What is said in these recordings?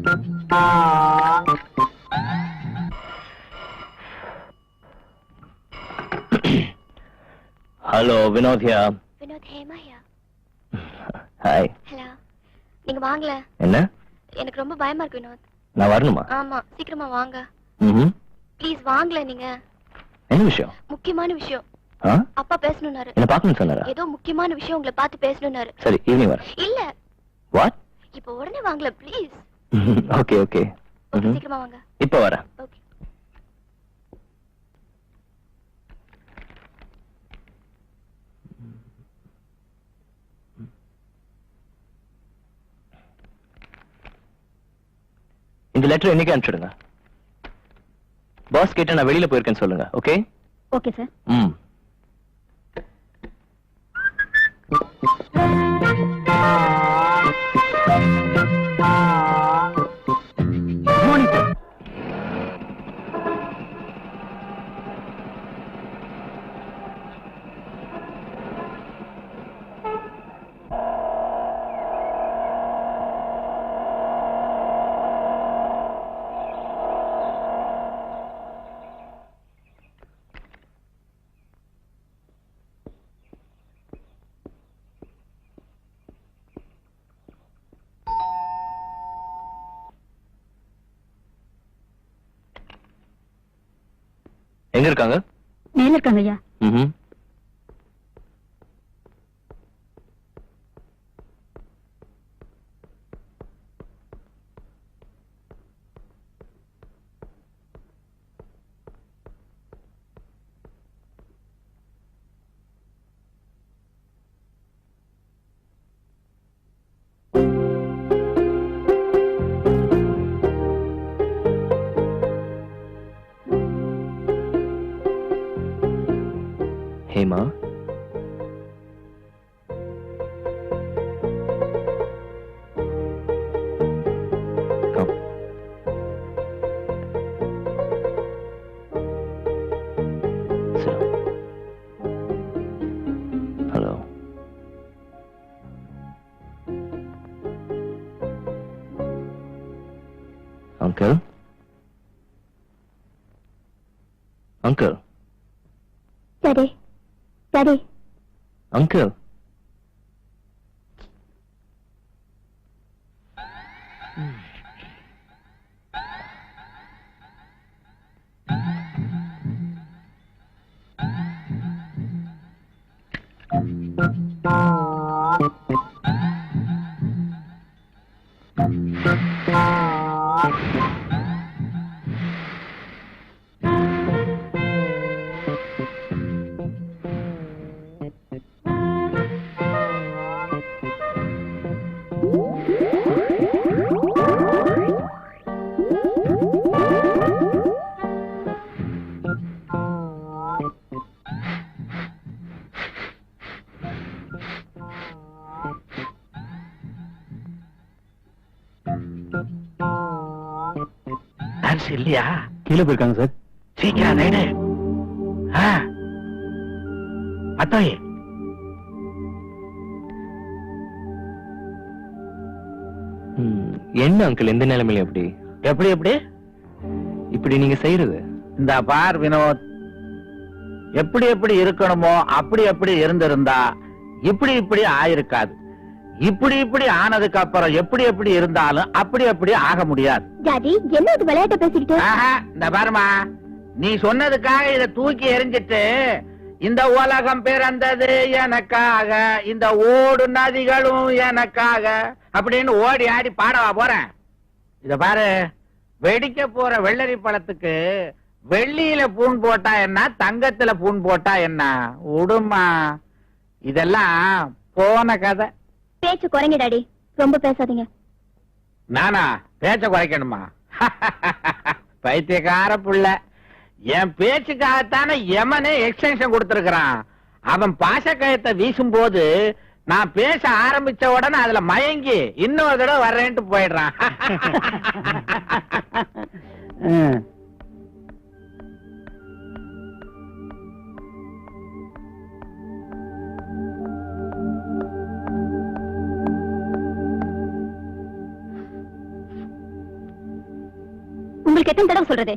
Hello, Vinod ஹியா. Vinod, Hema ஹியா. Hi. Hello. நீங்க வாங்கல. என்ன? எனக்கு ரொம்ப பயமா இருக்கு வினோத். நான் வரணுமா? ஆமா, சீக்கிரமா வாங்க. ப்ளீஸ் வாங்கல. நீங்க என்ன விஷயம்? முக்கியமான விஷயம். அப்பா பேசணும்னாரு. என்ன பார்க்கணும் சொன்னாரா? ஏதோ முக்கியமான விஷயம் உங்களை பார்த்து பேசணும்னாரு. சரி, ஈவினிங் வரேன். இல்ல. வாட்? இப்போ உடனே வாங்கல ப்ளீஸ். Okay okay. சீக்கிரமா வாங்க. இப்போ வரேன். ஓகே. இந்த லெட்டர் இன்னைக்கு அனுப்பிச்சிடுங்க. பாஸ் கிட்ட நான் வெளியில போயிருக்கேன்னு சொல்லுங்க. ஓகே? Okay sir. எங்க இருக்காங்க? மேல இருக்காங்க ஐயா. Hema, hello. Uncle, uncle. Daddy, daddy. Uncle. இல்லையா? கீழே போயிருக்காங்க சார். சீக்கிரம் நேடு. அத்தாயே, என்ன அங்கிள் எந்த நிலைமையில எப்படி எப்படி எப்படி இப்படி நீங்க செய்யறது? இந்த பார் வினோத், எப்படி எப்படி இருக்கணுமோ அப்படி எப்படி இருந்திருந்தா இப்படி இப்படி ஆயிருக்காது. இப்படி இப்படி ஆனதுக்கு அப்புறம் எப்படி எப்படி இருந்தாலும் அப்படி அப்படி ஆக முடியாது. டாடி, என்ன விளையாட்ட பேசிக்கிட்டு? இந்த பாருமா, நீ சொன்னதுக்காக இத தூக்கி எறிஞ்சிட்டு இந்த உலகம் பிறந்தது எனக்காக, இந்த ஓடு நதிகளும் எனக்காக அப்படின்னு ஓடி ஆடி பாடவா போறேன். இத பாரு, வெடிக்க போற வெள்ளரி பழத்துக்கு வெள்ளியில பூன் போட்டா என்ன, தங்கத்துல பூன் போட்டா என்ன? உடுமா, இதெல்லாம் போன கதை. பேச்சு குறைங்க டாடி, ரொம்ப பேசாதீங்க. நானா பேச்ச குறைக்கணுமா? பைத்தியக்கார புள்ள. என் பேச்சுக்காகத்தானே யமனே எக்ஸ்டென்ஷன் கொடுத்திருக்கிறான். அவன் பாசக்கயத்தை வீசும் போது நான் பேச ஆரம்பிச்ச உடனே அதுல மயங்கி இன்னொரு தடவை வர்றேன்ட்டு போயிடுறான். உங்களுக்கு எத்தனை தடவை சொல்றது?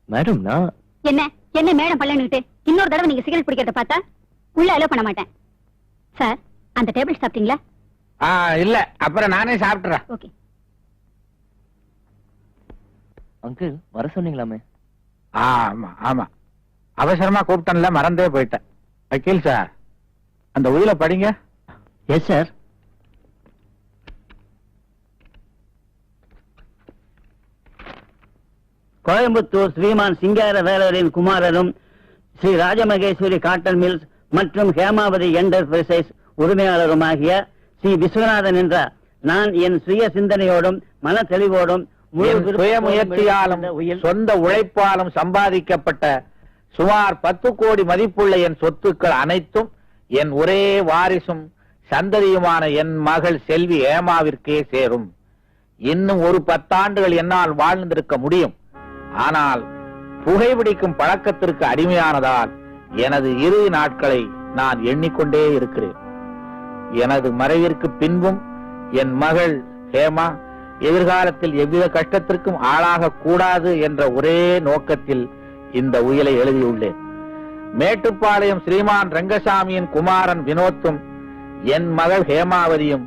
மேடம் நான் என்ன என்ன மேடம் பள்ளன்னுட்டு இன்னொரு தடவை நீங்க சிகரெட் பிடிக்கிறத பார்த்தா உள்ள அலோ பண்ண மாட்டேன். சார், அந்த டேபிள் சாப்பிட்டீங்களா? இல்ல, அப்புறம் நானே சாப்பிட்டுறேன். ஓகே. அங்கிள் வர சொன்னீங்களாமே? ஆமா ஆமா, அவசரமா கூப்பிட்டேன்ல, மறந்தே போயிட்டேன். வக்கீல் சார், அந்த உயில படிங்க. Yes sir. கோயம்புத்தூர் ஸ்ரீமான் சிங்கார வேலரின் குமாரரும் ஸ்ரீ ராஜமகேஸ்வரி காட்டன் மில்ஸ் மற்றும் ஹேமாவதி என்டர்பிரைசஸ் உரிமையாளருமாகிய ஸ்ரீ விஸ்வநாதன் என்ற நான் என் சுய சிந்தனையோடும் மன தெளிவோடும் சுய முயற்சியாலும் சொந்த உழைப்பாலும் சம்பாதிக்கப்பட்ட சுமார் 10 கோடி மதிப்புள்ள என் சொத்துக்கள் அனைத்தும் என் ஒரே வாரிசும் சந்ததியுமான என் மகள் செல்வி ஹேமாவிற்கே சேரும். இன்னும் ஒரு 10 ஆண்டுகள் என்னால் வாழ்ந்திருக்க முடியும். ஆனால் புகைப்பிடிக்கும் பழக்கத்திற்கு அடிமையானதால் எனது இறுதி நாட்களை நான் எண்ணிக்கொண்டே இருக்கிறேன். எனது மறைவிற்கு பின்பும் என் மகள் ஹேமா எதிர்காலத்தில் எவ்வித கஷ்டத்திற்கும் ஆளாக கூடாது என்ற ஒரே நோக்கத்தில் இந்த உயிலை எழுதியுள்ளேன். மேட்டுப்பாளையம் ஸ்ரீமான் ரங்கசாமியின் குமாரன் வினோத்தும் என் மகள் ஹேமாவதியும்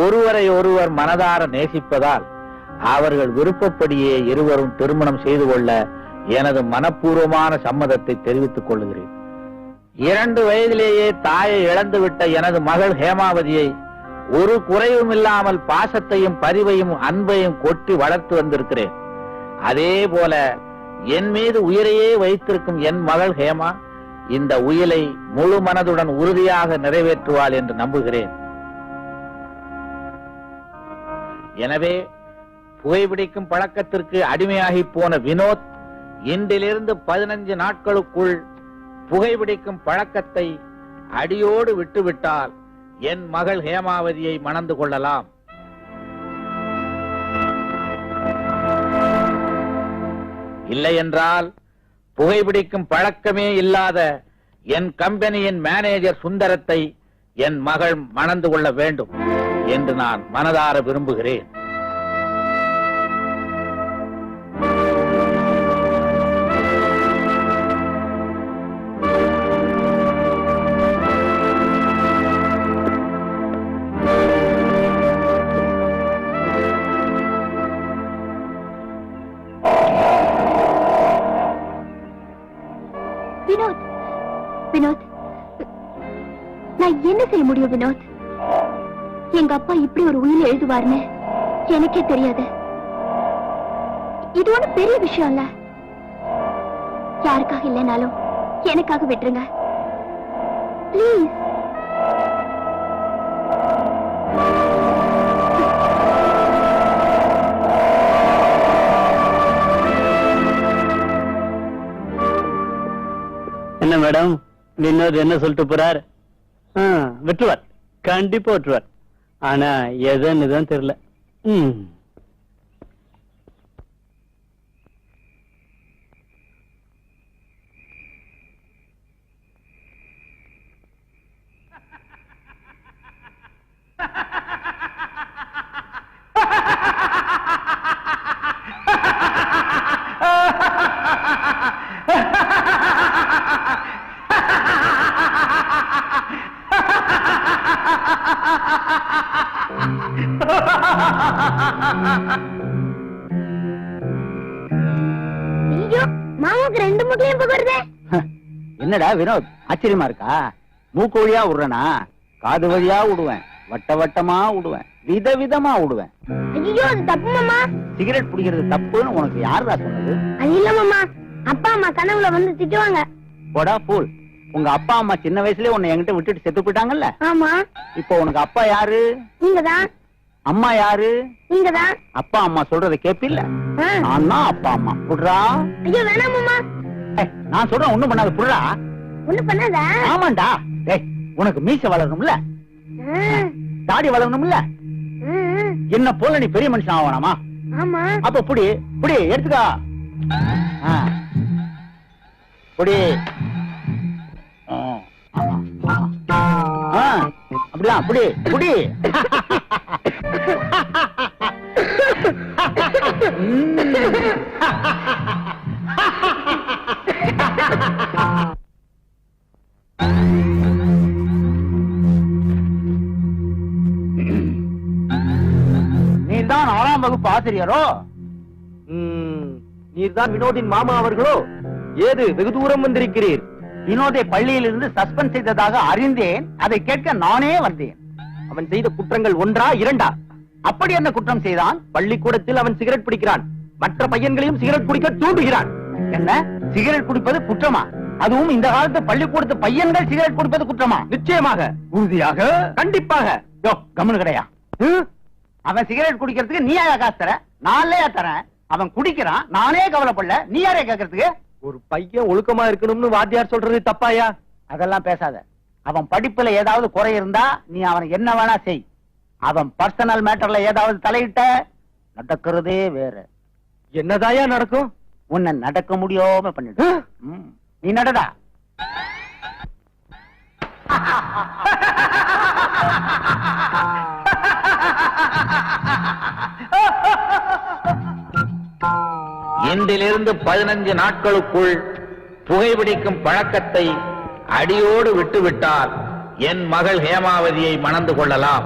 ஒருவரை ஒருவர் மனதார நேசிப்பதால் அவர்கள் விருப்பப்படியே இருவரும் திருமணம் செய்து கொள்ள எனது மனப்பூர்வமான சம்மதத்தை தெரிவித்துக் கொள்கிறேன். 2 வயதிலேயே தாயை இழந்துவிட்ட எனது மகள் ஹேமாவதியை ஒரு குறைவும் இல்லாமல் பாசத்தையும் பரிவையும் அன்பையும் கொட்டி வளர்த்து வந்திருக்கிறேன். அதே போல என் மீது உயிரையே வைத்திருக்கும் என் மகள் ஹேமா இந்த உயிலை முழு மனதுடன் உறுதியாக நிறைவேற்றுவாள் என்று நம்புகிறேன். எனவே புகைப்பிடிக்கும் பழக்கத்திற்கு அடிமையாகி போன வினோத் இன்றிலிருந்து 15 நாட்களுக்குள் புகைப்பிடிக்கும் பழக்கத்தை அடியோடு விட்டுவிட்டால் என் மகள் ஹேமாவதியை மணந்து கொள்ளலாம். இல்லை என்றால் புகைப்பிடிக்கும் பழக்கமே இல்லாத என் கம்பெனியின் மேனேஜர் சுந்தரத்தை என் மகள் மணந்து கொள்ள வேண்டும் என்று நான் மனதார விரும்புகிறேன். வினோத், நான் என்ன செய்ய முடியும் வினோத்? எங்க அப்பா இப்படி ஒரு உயிரை எழுதுவார்னு எனக்கே தெரியாது. இது ஒண்ணு பெரிய விஷயம் இல்ல. யாருக்காக இல்லைனாலும் எனக்காக விட்டுருங்க பிளீஸ். என்ன மேடம், வினோத் என்ன சொல்லிட்டு போறார்? விட்டுருவார், கண்டிப்பா விட்டுருவார். ஆனா எதுன்னு தான் தெரியல. மாமாவுக்கு 2 மூக்கையும் போகுறதே. என்னடா வினோத், ஆச்சரியமா இருக்கா? மூக்கு வழியா விடுறனா, காது வழியா விடுவேன், வட்ட வட்டமா விடுவேன், விதவிதமா விடுவேன். ஐயோ, அது தப்பு மாமா. சிகரெட் பிடிக்கிறது தப்புன்னு உனக்கு யாருடா சொன்னது? அது இல்ல மாமா, அப்பா அம்மா கனவுல வந்து திட்டுவாங்க. போடா ஃபூல். உங்க அப்பா அம்மா சின்ன வயசுலயே உன்னை என்கிட்ட விட்டுட்டு செத்து போயிட்டாங்கல்ல? ஆமா. இப்போ உனக்கு அப்பா யாரு? நீங்கதான். அம்மா யாரு? நீங்கதான். அப்பா அம்மா சொல்றத கேப்பில்ல? நான் தான் அப்பா அம்மா. புடுறா. ஐயோ வேணாம் மாமா. நான் சொல்றேன், ஒண்ணும் பண்ணாத. புடுறா. ஒண்ணும் பண்ணாத. ஆமாண்டா. டேய், உனக்கு மீசை வளரணும்ல, தாடி வளரணும்ல, என்ன போல நீ பெரிய மனுஷன் ஆகணுமா? ஆமா. அப்ப புடி புடி எடுத்துக்கா. புடி. அப்படிதான் புடி புடி. நீதான் 6ஆம் வகுப்பு ஆசிரியரோ? நீர்தான் வினோதின் மாமா அவர்களோ? ஏது வெகு தூரம் வந்திருக்கிறீர்? வினோதை பள்ளியிலிருந்து சஸ்பெண்ட் செய்ததாக அறிந்தேன். அதை கேட்க நானே வந்தேன். அவன் செய்த குற்றங்கள் 1ஆ 2ஆ? அப்படி என்ன குற்றம் செய்தான்? பள்ளிக்கூடத்தில் அவன் சிகரெட் பிடிக்கிறான். மற்ற பையன்களையும் சிகரெட் குடிக்க தூண்டுகிறான். என்ன, சிகரெட் குடிப்பது குற்றமா? அதுவும் இந்த காலத்து பள்ளிக்கூடத்து பையன்கள் சிகரெட் குடிப்பது குற்றமா? நிச்சயமாக, உறுதியாக, கண்டிப்பாக. கம்முனு கிடையா? அவன் சிகரெட் குடிக்கிறதுக்கு நீ யாரா காசு தர? நானே தரேன். அவன் குடிக்கிறான், நானே கவலைப்படல. நீ யாரே கேட்கறதுக்கு? ஒரு பையன் ஒழுக்கமா இருக்கணும்னு வாத்தியார் சொல்றது தப்பாயா? அதெல்லாம் பேசாத. அவன் படிப்புல ஏதாவது குறை இருந்தா நீ அவனுக்கு என்ன வேணா செய். அவன் பர்சனல் மேட்டர்ல ஏதாவது தலையிட்ட நடக்கிறதே வேற. என்னதாயா நடக்கும்? உன்னை நடக்க முடியாம பண்ணிடு. நீ நடடா. இன்றிலிருந்து 15 நாட்களுக்குள் புகைப்பிடிக்கும் பழக்கத்தை அடியோடு விட்டுவிட்டால் என் மகள் ஹேமாவதியை மணந்து கொள்ளலாம்.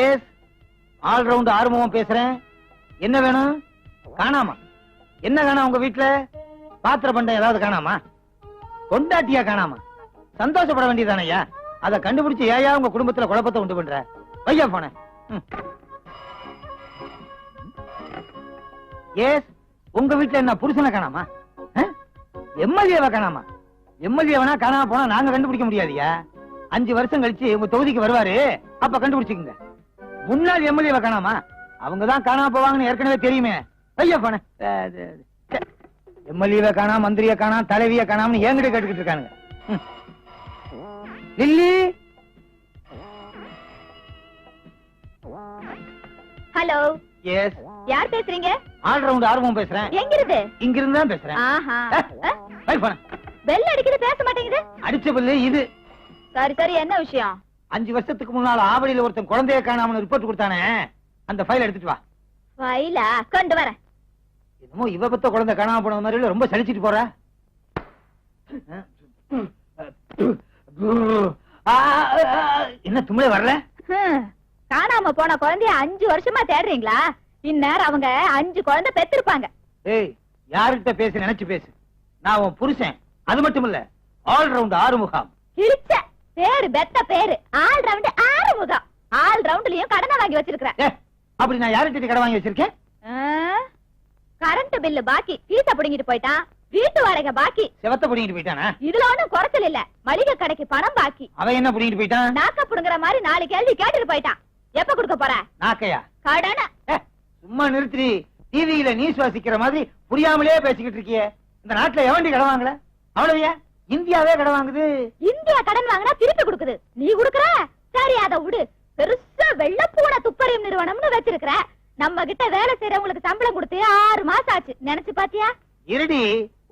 எஸ், ஆல்ரவுண்ட் ஆறுமுகம் பேசுறேன். என்ன வேணும்? காணாமா? என்ன காணாம உங்க வீட்டுல? பாத்திர பண்டம் ஏதாவது காணாமா? கொண்டாட்டியா காணாமா? சந்தோஷப்பட வேண்டியதானையா? அதை கண்டுபிடிச்சு ஏயா உங்க குடும்பத்துல குழப்பத்தை உண்டு பண்ற? வையா போன. எஸ், உங்க வீட்டுல என்ன புருஷனை காணாமா? எம்எல்ஏவை காணாமா? எம்எல்ஏவனா காணாம போனா நாங்க கண்டுபிடிக்க முடியாதியா? 5 வருஷம் கழிச்சு உங்க தொகுதிக்கு வருவாரு, அப்ப கண்டுபிடிச்சுக்குங்க. முன்னாள் எம்எல்ஏவை காணாமா? அவங்கதான் காணாம போவாங்கன்னு ஏற்கனவே தெரியுமே. ஐயா போன. எம்எல்ஏவை காணா, மந்திரிய காணா, தலைவிய காணாமனு என்கிட்ட கேட்டுக்கிட்டு இருக்கானுங்க. Lily, hello. எஸ், யார் பேசுறீங்க? ஆல்ரவுண்ட் ஆர்வம் பேசுறேன். எங்க இருந்து? இங்க இருந்து தான் பேசுறேன். பெல் அடிக்குது, பேச மாட்டேங்குது. அடிச்ச பில்லு இது. சரி சரி, என்ன விஷயம்? 5 வருஷத்துக்கு முன்னால ஆவடியில ஒருத்தன் குழந்தைய காணாமனு ரிப்போர்ட் கொடுத்தானே, அந்த ஃபைல் எடுத்துட்டு வா. ஃபைலா? கொண்டு வரேன். என்னமோ இவ பத்த குழந்தை காணாம போன மாதிரி ரொம்ப சலிச்சிட்டு போற. என்ன தும்ளே வரல? காணாம போன குழந்தைய 5 வருஷமா தேடுறீங்களா? இந்நேரம் அவங்க 5 குழந்தை பெத்திருப்பாங்க. ஏய், யார்கிட்ட பேசு நினைச்சு பேசு. நான் உன் புருஷன். அது மட்டும் இல்ல, ஆல்ரவுண்ட் ஆறுமுகம். கிழிச்ச பேரு, பெத்த பேரு. ஆல்ரவுண்ட் ஆறுமுகம். ஆல்ரவுண்ட்லயும் கடனை வாங்கி வச்சிருக்கிறேன். அப்படி நான் யார்கிட்ட கடன் வாங்கி வச்சிருக்கேன்? கரண்ட் பில்லு பாக்கி, பீச புடுங்கிட்டு போயிட்டான். வீட்டு வாடகை பாக்கி, செவத்த புடிங்கிட்டு போயிட்டானா? இதுல ஒண்ணும் குறைச்சல் இல்ல. மளிகை கடைக்கு பணம் பாக்கி. அவன் என்ன புடிங்கிட்டு போயிட்டான்? நாக்க புடுங்குற மாதிரி 4 கேள்வி கேட்டுட்டு போயிட்டான். எப்ப கொடுக்க போற நாக்கையா? கடனை. சும்மா நிறுத்தி. டிவியில நியூஸ் வாசிக்கிற மாதிரி புரியாமலே பேசிக்கிட்டு இருக்கியே. இந்த நாட்டுல எவண்டி கடன் வாங்கல? அவ்வளவுயா? இந்தியாவே கடன் வாங்குது. இந்தியா கடன் வாங்கினா திருப்பி கொடுக்குது. நீ குடுக்கற? சரி, அதை விடு. பெருசா வெள்ளப்பூன துப்பறியும் நிறுவனம்னு வச்சிருக்கிற. நம்ம கிட்ட வேலை செய்யறவங்களுக்கு சம்பளம் கொடுத்து 6 மாசம் ஆச்சு. நினைச்சு பாத்தியா? இருடி,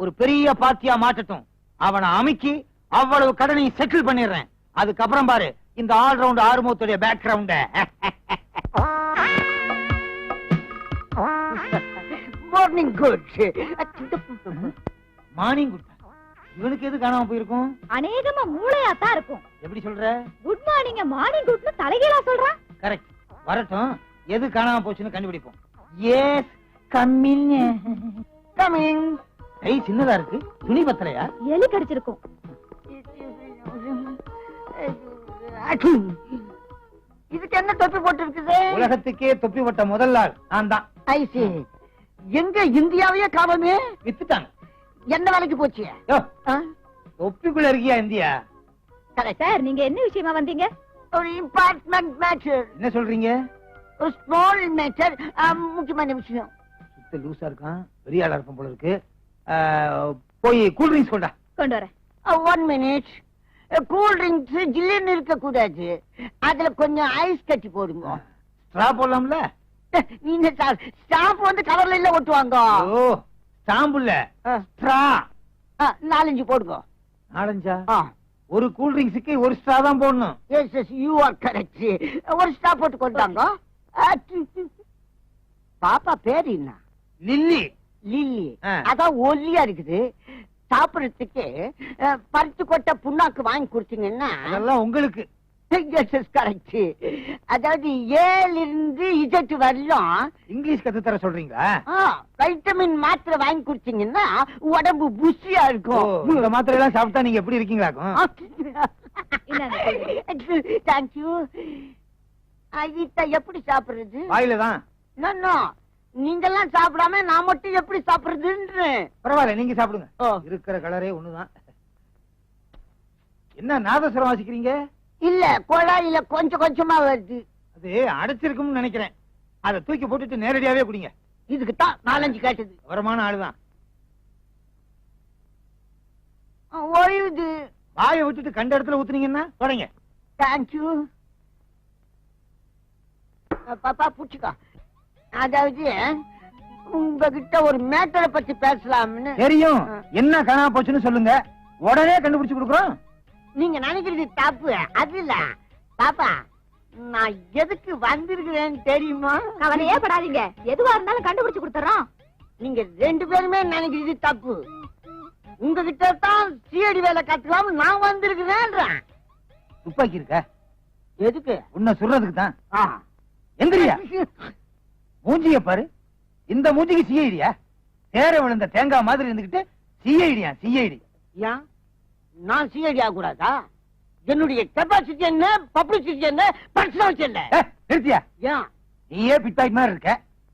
ஒரு பெரிய பாத்தியா மாட்டட்டும். அவனை அமுக்கி அவ்வளவு கடனையும் செட்டில் பண்ணிடுறேன். அதுக்கப்புறம் பாரு இந்த ஆல்ரவுண்ட் ஆறுமுகத்துடைய பேக்ரவுண்ட. Morning good. Morning good. இவனுக்கு எது காணாம போயிருக்கும்? அநேகமா மூளையாத்தான் இருக்கும். எப்படி சொல்ற? குட் மார்னிங் மார்னிங் குட்னு தலைகீழா சொல்றான். கரெக்ட். வரட்டும், எது காணாம போச்சுன்னு கண்டுபிடிப்போம். S, coming coming. கை சின்னதா இருக்கு. துணி பத்தலையா? எலி கடிச்சிருக்கும். இதுக்கு என்ன தொப்பி போட்டு இருக்குது? உலகத்துக்கே தொப்பி போட்ட முதல் ஆள் நான் தான். ஐசி, எங்க இந்தியாவையே காவமே வித்துட்டாங்க. என்ன வேலைக்கு போச்சு? தொப்பிக்குள்ள இருக்கியா இந்தியா? சார், நீங்க என்ன விஷயமா வந்தீங்க? ஒரு இம்பார்ட்மெண்ட் மேட்டர். என்ன சொல்றீங்க? ஒரு ஸ்மால் மேட்டர், முக்கியமான விஷயம். சுத்த லூசா இருக்கான். பெரிய ஆளா இருப்பான் போல இருக்கு. போய் கூல் ட்ரிங்க்ஸ் கொண்டா. கொண்டு வரேன். 1 மினிட். கூல் ட்ரிங்க்ஸ் ஜில்லுன்னு இருக்க கூடாது. அதுல கொஞ்சம் ஐஸ் கட்டி போடுங்க. ஸ்ட்ரா போடலாம்ல? நீங்க ஸ்டாப் வந்து கவர்ல இல்ல ஒட்டுவாங்க. ஓ, ஸ்டாம்புல ஸ்ட்ரா 4-5 போடுங்க. 4-5 ஒரு கூல் ட்ரிங்க்ஸுக்கு ஒரு ஸ்ட்ரா தான் போடணும். Yes you are correct. ஒரு ஸ்ட்ரா போட்டு கொண்டாங்க. பாப்பா பேரு என்ன? லில்லி. லில்லி. அதான் ஒல்லியா இருக்குது. சாப்பிடறதுக்கு பருத்து கொட்டை புண்ணாக்கு வாங்கி கொடுத்தீங்கன்னா அதெல்லாம் உங்களுக்கு. கரெக்ட். அதாவது 7 இருந்து Z வரலாம் இங்கிலீஷ் கத்து தர சொல்றீங்களா? வைட்டமின் மாத்திரை வாங்கி குடிச்சீங்கன்னா உடம்பு புஷியா இருக்கும். இந்த மாத்திரை எல்லாம் சாப்பிட்டா நீங்க எப்படி இருக்கீங்களாக்கும்? தேங்க்யூ. எப்படி சாப்பிடுறது? வாயில தான். நீங்கெல்லாம் சாப்பிடாம நான் மட்டும் எப்படி சாப்பிடுறதுன்னு. பரவாயில்ல, நீங்க சாப்பிடுங்க. இருக்கிற கலரே ஒண்ணுதான். என்ன நாதஸ்வரம் வாசிக்கிறீங்க? இல்ல, குழாயில கொஞ்சம் கொஞ்சமா வருது. அது அடைச்சிருக்கும்னு நினைக்கிறேன். அதை தூக்கி போட்டுட்டு நேரடியாவே குடிங்க. இதுக்கு தான் 4-5 கேட்டது. வரமான ஆளுதான். ஓய்வுது. வாயை விட்டுட்டு கண்ட இடத்துல ஊத்துனீங்கன்னா தொடங்க. தேங்க்யூ. பாப்பா புடிச்சுக்கா. அதாவது உங்ககிட்ட ஒரு மேட்டரை பத்தி பேசலாம்னு. தெரியும். என்ன காணாம போச்சுன்னு சொல்லுங்க, உடனே கண்டுபிடிச்சு கொடுக்குறோம். நீங்க நினைக்கிறது தப்பு. அது இல்ல பாப்பா, நான் எதுக்கு வந்திருக்கிறேன்னு தெரியுமா? கவலையே படாதீங்க, எதுவா இருந்தாலும் கண்டுபிடிச்சு கொடுத்துறோம். நீங்க 2 பேருமே நினைக்கிறது தப்பு. உங்ககிட்ட தான் சிஐடி வேலை கட்டலாம் நான் வந்திருக்கிறேன். துப்பாக்கி இருக்க? எதுக்கு? உன்னை சொல்றதுக்கு தான். எந்திரியா, மூஞ்சிய பாரு. இந்த மூஞ்சிக்கு சிஐடியா? தேர விழுந்த தேங்காய் மாதிரி இருந்துகிட்டு சிஐடியா? சிஐடி ஏன் நான் சிஐடி ஆக கூடாதா? என்னுடைய கெப்பாசிட்டி என்ன, பப்ளிசிட்டி என்ன, பர்சனாலிட்டி என்ன? நிறுத்தியா? ஏன் நீயே பிட்பாய் மாதிரி இருக்க,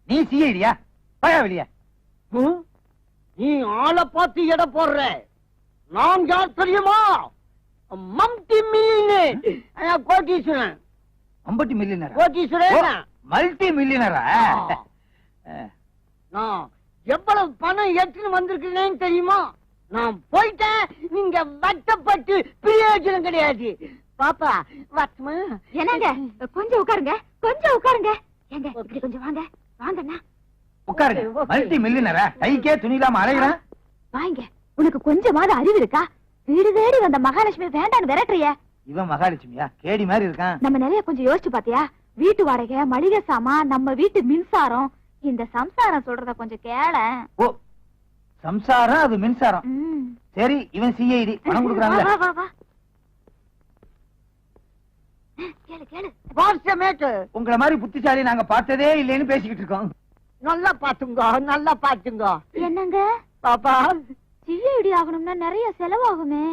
நீ சிஐடியா? பயா வெளியா. நீ ஆளை பார்த்து எடை போடுற. நான் யார் தெரியுமா? Multi millionaire Kodeeswaran. மம்பட்டி மில்லியனர்? கோட்டீஸ்வரன் மல்டி மில்லியனரா? நான் எவ்வளவு பணம் எடுத்துன்னு வந்திருக்கிறேன்னு தெரியுமா? நான் போயிட்டேன், நீங்க வட்டப்பட்டு பிரயோஜனம் கிடையாது. பாப்பா வட்டமா? என்னங்க, கொஞ்சம் உட்காருங்க, கொஞ்சம் உட்காருங்க. ஏங்க இப்படி கொஞ்சம் வாங்க. வாங்கண்ணா உட்காருங்க. மல்டி மில்லியனரா? கைக்கே துணி இல்லாம அலைகிறான். வாங்க. உனக்கு கொஞ்சமாவது அறிவு இருக்கா? வீடு தேடி வந்த மகாலட்சுமி வேண்டான்னு விரட்டுறிய. இவன் மகாலட்சுமியா? கேடி மாதிரி இருக்கான். நம்ம நிறைய கொஞ்சம் யோசிச்சு பாத்தியா? வீட்டு வாடகை, மளிகை சாமான், நம்ம வீட்டு மின்சாரம். இந்த சம்சாரம் சொல்றத கொஞ்சம் கேள. ஓ, சம்சாரம் அது மின்சாரம். சரி, இவன் சிஐடி. பணம் கொடுக்குறாங்க. கேளு கேளு. உங்களை மாதிரி புத்திசாலி நாங்க பார்த்ததே இல்லைன்னு பேசிக்கிட்டு இருக்கோம். நல்லா பாத்துங்க, நல்லா பாத்துங்க. என்னங்க பாப்பா, சிஐடி ஆகணும்னா நிறைய செலவாகுமே.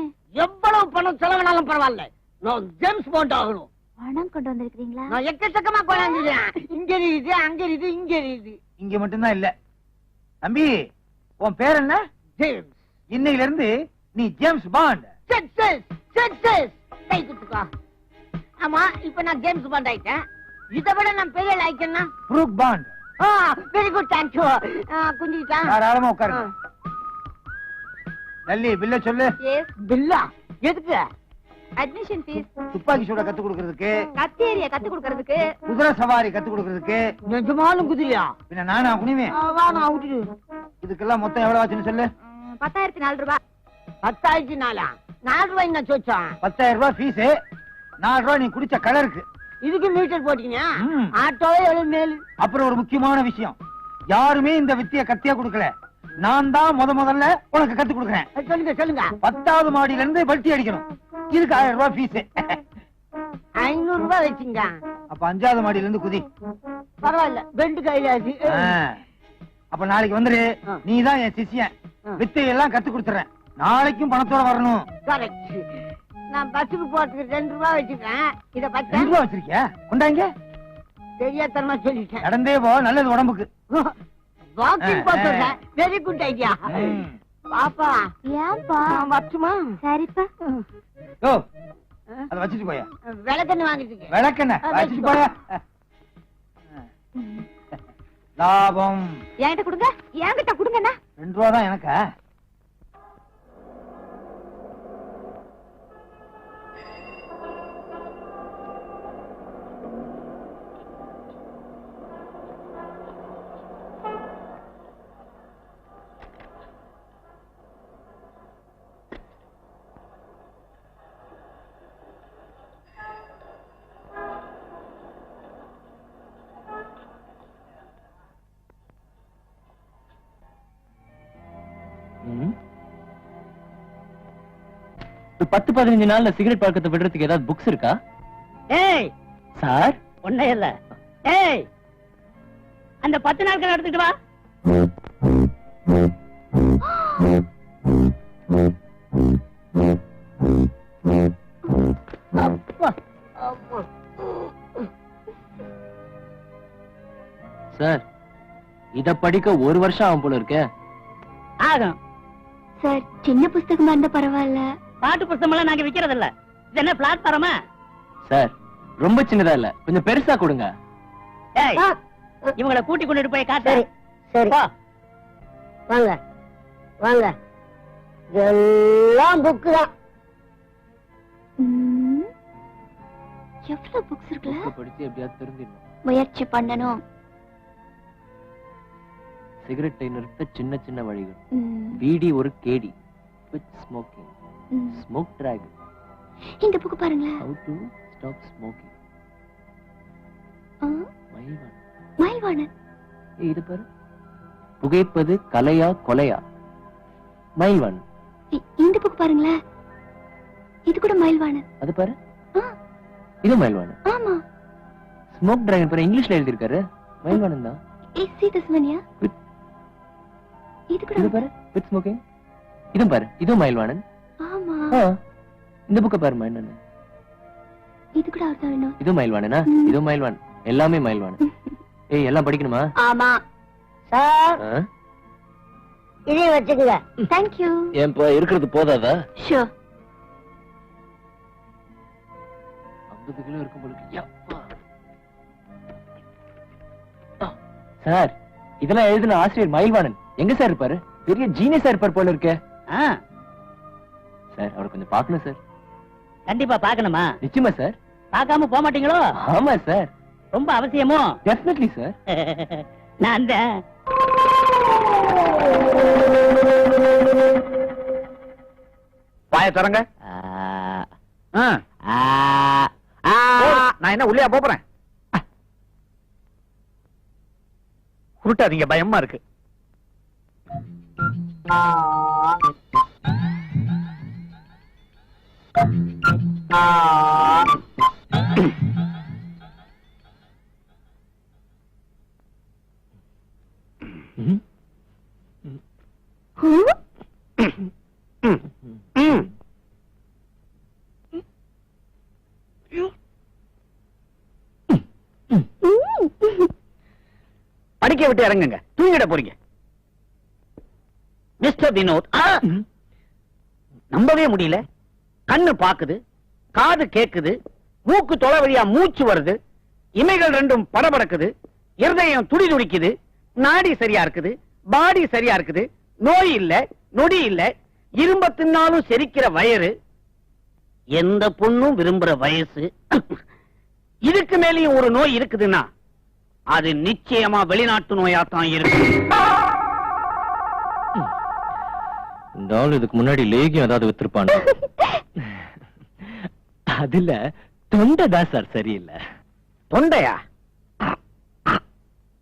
எவ்வளவு பணம் செலவுனாலும் பரவாயில்ல, நான் ஜேம்ஸ் பாண்ட் ஆகணும். பணம் கொண்டு வந்திருக்கீங்களா? நான் எக்கச்சக்கமா கொண்டாந்துறேன். இங்க இருக்குது, அங்க இருக்குது, இங்க இருக்குது. இங்க மட்டும்தான் இல்ல. தம்பி, உன் பேர் என்ன? ஜேம்ஸ். இன்னையில இருந்து நீ ஜேம்ஸ் பாண்ட். Success success. கை குத்துக்கா. ஆமா, இப்ப நான் ஜேம்ஸ் பாண்ட் ஆயிட்டேன். இதை விட நான் பெரிய லாய்க்கன்னா Brook Bond. Very good, thank you. குஞ்சிட்டா தாராளமா உட்காருங்க. நல்லி பில்ல சொல்லு. பில்லா எதுக்கு? அட்மிஷன் ஃபீஸ், துப்பாக்கி சூட கத்து கொடுக்கிறதுக்கு, கத்தேரிய கத்து கொடுக்கிறதுக்கு, குதிரை சவாரி கத்து கொடுக்கிறதுக்கு. நிஜமாலும் குதிரையா? பின்ன நானா குனிவேன்? வா, நான் விட்டுடு. இதுக்கெல்லாம் மொத்தம் எவ்வளவு ஆச்சுன்னு சொல்லு. 10,004 ரூபாய். 10,004? 4 ரூபாய் நான் சொச்சேன். 10,000 ரூபாய் ஃபீஸ், 4 ரூபாய் நீ குடிச்ச கலருக்கு. இதுக்கு மீட்டர் போட்டீங்க? ஆட்டோவே எவ்வளவு மேல். அப்புறம் ஒரு முக்கியமான விஷயம், யாருமே இந்த வித்திய கத்தியா கொடுக்கல. நான் தான் முதல்ல உனக்கு கத்து கொடுக்குறேன். சொல்லுங்க சொல்லுங்க. 10வது மாடியில இருந்து பல்ட்டி அடிக்கணும். இதுக்கு 1000 ரூபாய் ஃபீஸ். 500 ரூபாய் வச்சுங்க. அப்ப 5வது மாடியில இருந்து குதி. பரவாயில்ல, ரெண்டு கையில. அப்ப நாளைக்கு வந்துரு. நீதான் என் சிஷ்யன். வித்தையெல்லாம் கத்து கொடுத்துறேன். நாளைக்கும் பணத்தோட வரணும். கரெக்ட். நான் பஸ்ஸுக்கு போறதுக்கு 2 ரூபாய் வச்சுக்கிறேன். இத 2 ரூபாய் வச்சிருக்கியா? கொண்டாங்க. தெரியாதனமா சொல்லிட்டேன். நடந்தே போ, நல்லது உடம்புக்கு. வாக்கிங் போறேன். Very good idea. பாப்பா, ஏன்பா? வரட்டுமா? சரிப்பா. ஓ, அத வச்சிட்டு போயா. விளக்கெண்ணெய் வாங்கிட்டு. விளக்கெண்ணெய் வச்சிட்டு போயா. லாபம் என்கிட்ட கொடுங்க. என்கிட்ட கொடுங்கண்ணா. 2 ரூபாய் தான் எனக்கா? 10-15 நாள்ல சிகரெட் பழக்கத்தை விடுறதுக்கு ஏதாவது புக்ஸ் இருக்கா? ஏய் சார் ஒண்ணே இல்ல. ஏய் அந்த 10 நாட்கள் எடுத்துட்டு வா. சார் இத படிக்க 1 வருஷம் ஆகும் போல இருக்கே. ஆகும். சார் சின்ன புஸ்தகமா இருந்தா பரவாயில்ல. பாட்டு புஸ்தகம் எல்லாம் நாங்க விக்கிறது இல்ல. இது என்ன பிளாட்ஃபார்மா? சார் ரொம்ப சின்னதா இல்ல, கொஞ்சம் பெருசா கொடுங்க. ஏய் இவங்களை கூட்டி கொண்டுட்டு போய் காட்டு. சரி வாங்க வாங்க. எல்லாம் புக்கு தான். எவ்வளவு புக்ஸ் இருக்குல்ல? படிச்சு எப்படியாவது தெரிஞ்சிடணும். முயற்சி பண்ணணும். சிகரெட்டை நிறுத்த சின்ன சின்ன வழிகள். பீடி ஒரு கேடி. Quit smoking. Smoke dragon. இந்த புக்கு பாருங்களேன். How to stop smoking. மயில்வாணன். மயில்வாணன். இது பாரு. புகைப்பது கலையா கொலையா? மயில்வாணன். இந்த புக்கு பாருங்களேன். இது கூட மயில்வாணன். அது பாரு. இது மயில்வாணன். ஆமா. ஸ்மோக் டிராகன் பாரு, இங்கிலீஷ்ல எழுதி இருக்காரு. மயில்வாணன் தான். சி தஸ்மனியா. இது கூட இது பாரு. Quit smoking. இது பாரு. இது மயில்வாணன். ஆமா. இந்த புக்க பாரு மயில்வாணன். இது கூட அவர்தான் வேணும். இது மயில்வாணனா? இது மயில்வாணன். எல்லாமே மயில்வாணன். ஏய் எல்லாம் படிக்கணுமா? ஆமா சார். இதே வச்சுக்கங்க. Thank you. ஏன்பா இருக்கிறது போதாதா? Sure. 50 கிலோ இருக்கும் போல இருக்கு. சார் இதெல்லாம் எழுதின ஆசிரியர் மயில்வாணன் எங்க சார் இருப்பாரு? பெரிய ஜீனியஸா இருப்பார் போல இருக்கே. சார் அவரை கொஞ்சம் பார்க்கணும் சார். கண்டிப்பா பார்க்கணுமா? நிச்சயமா சார். பார்க்காம போக மாட்டீங்களோ? ஆமா சார். ரொம்ப அவசியமோ? Definitely sir. நான் அந்த வாய தரங்க. நான் என்ன உள்ளே போறேன்? உருட்டாதீங்க, பயமா இருக்கு. படிக்க விட்டு இறங்குங்க, தூங்கிட போறீங்க. மிஸ்டர் வினோத், நம்பவே முடியல. கண்ணு பாக்குது, காது கேக்குது, மூக்கு தொலை வழியா மூச்சு வருது, இமைகள் ரெண்டும் படபடக்குது, இருதயம் துடி துடிக்குது, நாடி சரியா இருக்குது, பாடி சரியா இருக்குது, நோய் இல்ல, நொடி இல்ல, இரும்ப தின்னாலும் செரிக்கிற வயிறு, எந்த பொண்ணும் விரும்புற வயசு. இதுக்கு மேலேயும் ஒரு நோய் இருக்குதுன்னா அது நிச்சயமா வெளிநாட்டு நோயாத்தான் இருக்கு. இந்த ஆள் இதுக்கு முன்னாடி லேகியம் ஏதாவது வித்திருப்பான். அதுல தொண்டை தான் சார் சரியில்லை. தொண்டையா?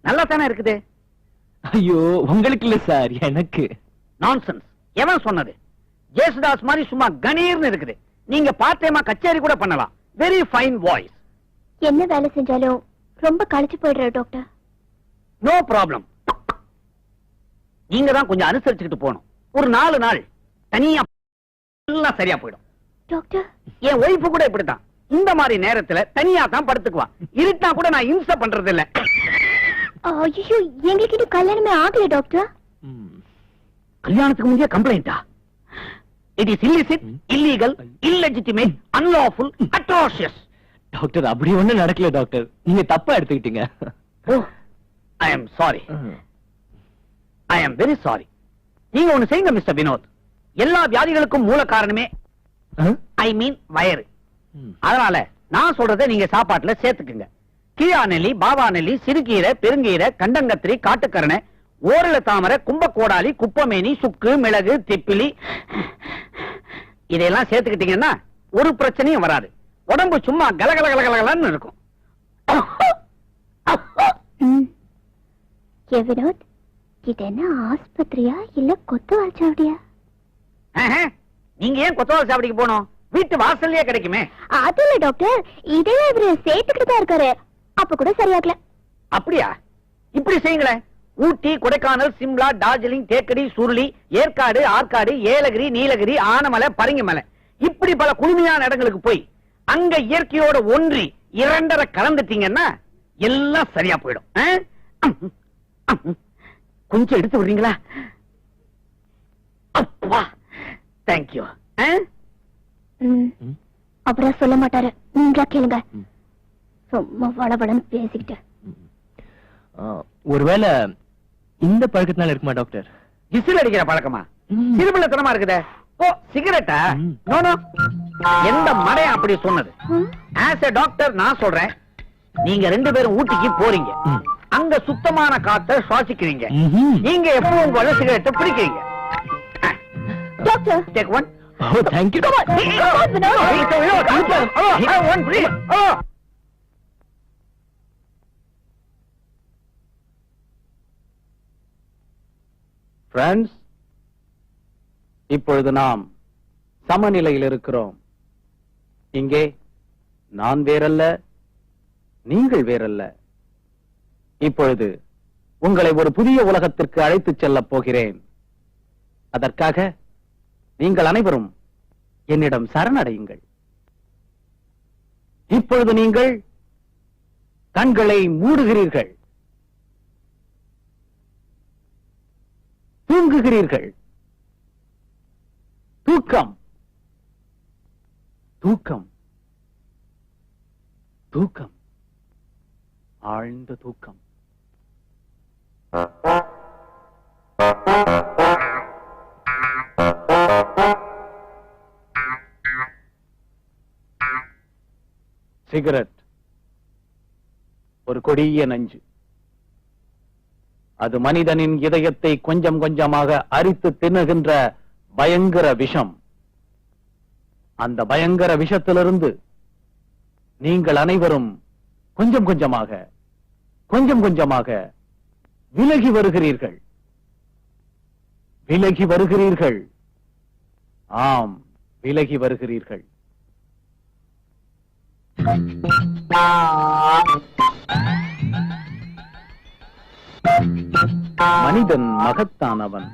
நல்லா தானே இருக்குது. ஐயோ உங்களுக்கு இல்ல சார், எனக்கு. நான்சென்ஸ். எவன் சொன்னது? ஜேசுதாஸ் மாதிரி சும்மா கணீர்னு இருக்குது. நீங்க பார்ட் டைமா கச்சேரி கூட பண்ணலாம். Very fine voice. என்ன வேலை செஞ்சாலும் ரொம்ப களைச்சு போயிடுற டாக்டர். No problem. நீங்க தான் கொஞ்சம் அனுசரிச்சுக்கிட்டு போகணும். ஒரு 4 நாள் தனியா எல்லாம் சரியா போயிடும். டாக்டர், என் ஒய்ஃபு கூட இப்படித்தான். இந்த மாதிரி நேரத்துல தனியா தான் படுத்துக்குவா. இருட்டா கூட நான் இன்ச பண்றது இல்ல. ஐயோ, எங்களுக்கு இன்னும் கல்யாணமே ஆகல டாக்டர். கல்யாணத்துக்கு முந்தைய கம்ப்ளைண்டா? It is illicit, illegal, illegitimate, unlawful, atrocious. Doctor அப்படி ஒண்ணு நடக்கல டாக்டர், நீங்க தப்பா எடுத்துக்கிட்டீங்க. I am sorry. I am very sorry. நீங்க ஒண்ணு செய்யுங்க மிஸ்டர் வினோத். எல்லா வியாதிகளுக்கும் மூல காரணமே ஐ மீன் வயிறு. அதனால நான் சொல்றதை நீங்க சாப்பாட்டுல சேர்த்துக்குங்க. கீழா நெல்லி, பாபா நெல்லி, சிறுகீரை, பெருங்கீரை, கண்டங்கத்திரி, காட்டுக்கரணை, ஓரள தாமரை, கும்பக்கோடாலி, குப்பமேனி, சுக்கு, மிளகு, திப்பிலி, இதெல்லாம் சேர்த்துக்கிட்டீங்கன்னா ஒரு பிரச்சனையும் வராது. உடம்பு சும்மா கலகலகலகலன்னு இருக்கும். வினோத், இது என்ன ஆஸ்பத்திரியா இல்ல கொத்து வால்ச்சாவடியா? நீங்க ஏன் கொத்தவால் சாவடிக்கு போனோம்? வீட்டு வாசல்லயே கிடைக்குமே. அது இல்ல டாக்டர், இதே இவரு சேர்த்துக்கிட்டு தான் இருக்காரு, அப்ப கூட சரியாகல. அப்படியா? இப்படி செய்யுங்களேன். ஊட்டி, கொடைக்கானல், சிம்லா, டார்ஜிலிங், தேக்கடி, சுருளி, ஏற்காடு, ஆற்காடு, ஏலகிரி, நீலகிரி, ஆனமலை, பரங்கிமலை, இப்படி பல குளுமையான இடங்களுக்கு போய் அங்க இயற்கையோட ஒன்றி இரண்டரை கலந்துட்டீங்கன்னா எல்லாம் சரியா போயிடும். கொஞ்சம் எடுத்து விடுறீங்களா? அப்பா, தேங்க்யூ. அப்புறம் சொல்ல மாட்டாரு, நீங்களா கேளுங்க. சும்மா வளவளன்னு பேசிக்கிட்டு. ஒருவேளை இந்த பழக்கத்தினால இருக்குமா டாக்டர்? விசில் அடிக்கிற பழக்கமா? சிறுபிள்ளைத்தனமா இருக்குதே. ஓ, சிகரெட்டா? நோ நோ, எந்த மடையா அப்படி சொன்னது? ஆஸ் எ டாக்டர் நான் சொல்றேன், நீங்க 2 பேரும் ஊட்டிக்கு போறீங்க, அங்க சுத்தமான காத்தை சுவாசிக்கிறீங்க, நீங்க எப்பவும் போல சிகரெட்டை பிடிக்கிறீங்க. Doctor, take one. Oh, thank you. Come on. Come on, Vinod. One, please. Friends, இப்பொழுது நாம் சமநிலையில் இருக்கிறோம். இங்கே நான் வேறல்ல, நீங்கள் வேறல்ல. இப்பொழுது உங்களை ஒரு புதிய உலகத்திற்கு அழைத்துச் செல்லப் போகிறேன். அதற்காக நீங்கள் அனைவரும் என்னிடம் சரணடையுங்கள். இப்பொழுது நீங்கள் கண்களை மூடுகிறீர்கள், தூங்குகிறீர்கள். தூக்கம், தூக்கம், தூக்கம், ஆழ்ந்த தூக்கம். சிகரெட் ஒரு கொடிய நஞ்சு. அது மனிதனின் இதயத்தை கொஞ்சம் கொஞ்சமாக அரித்து தின்னுகின்ற பயங்கர விஷம். அந்த பயங்கர விஷத்திலிருந்து நீங்கள் அனைவரும் கொஞ்சம் கொஞ்சமாக விலகி வருகிறீர்கள். விலகி வருகிறீர்கள். ஆம், விலகி வருகிறீர்கள். மனிதன் மகத்தானவன்.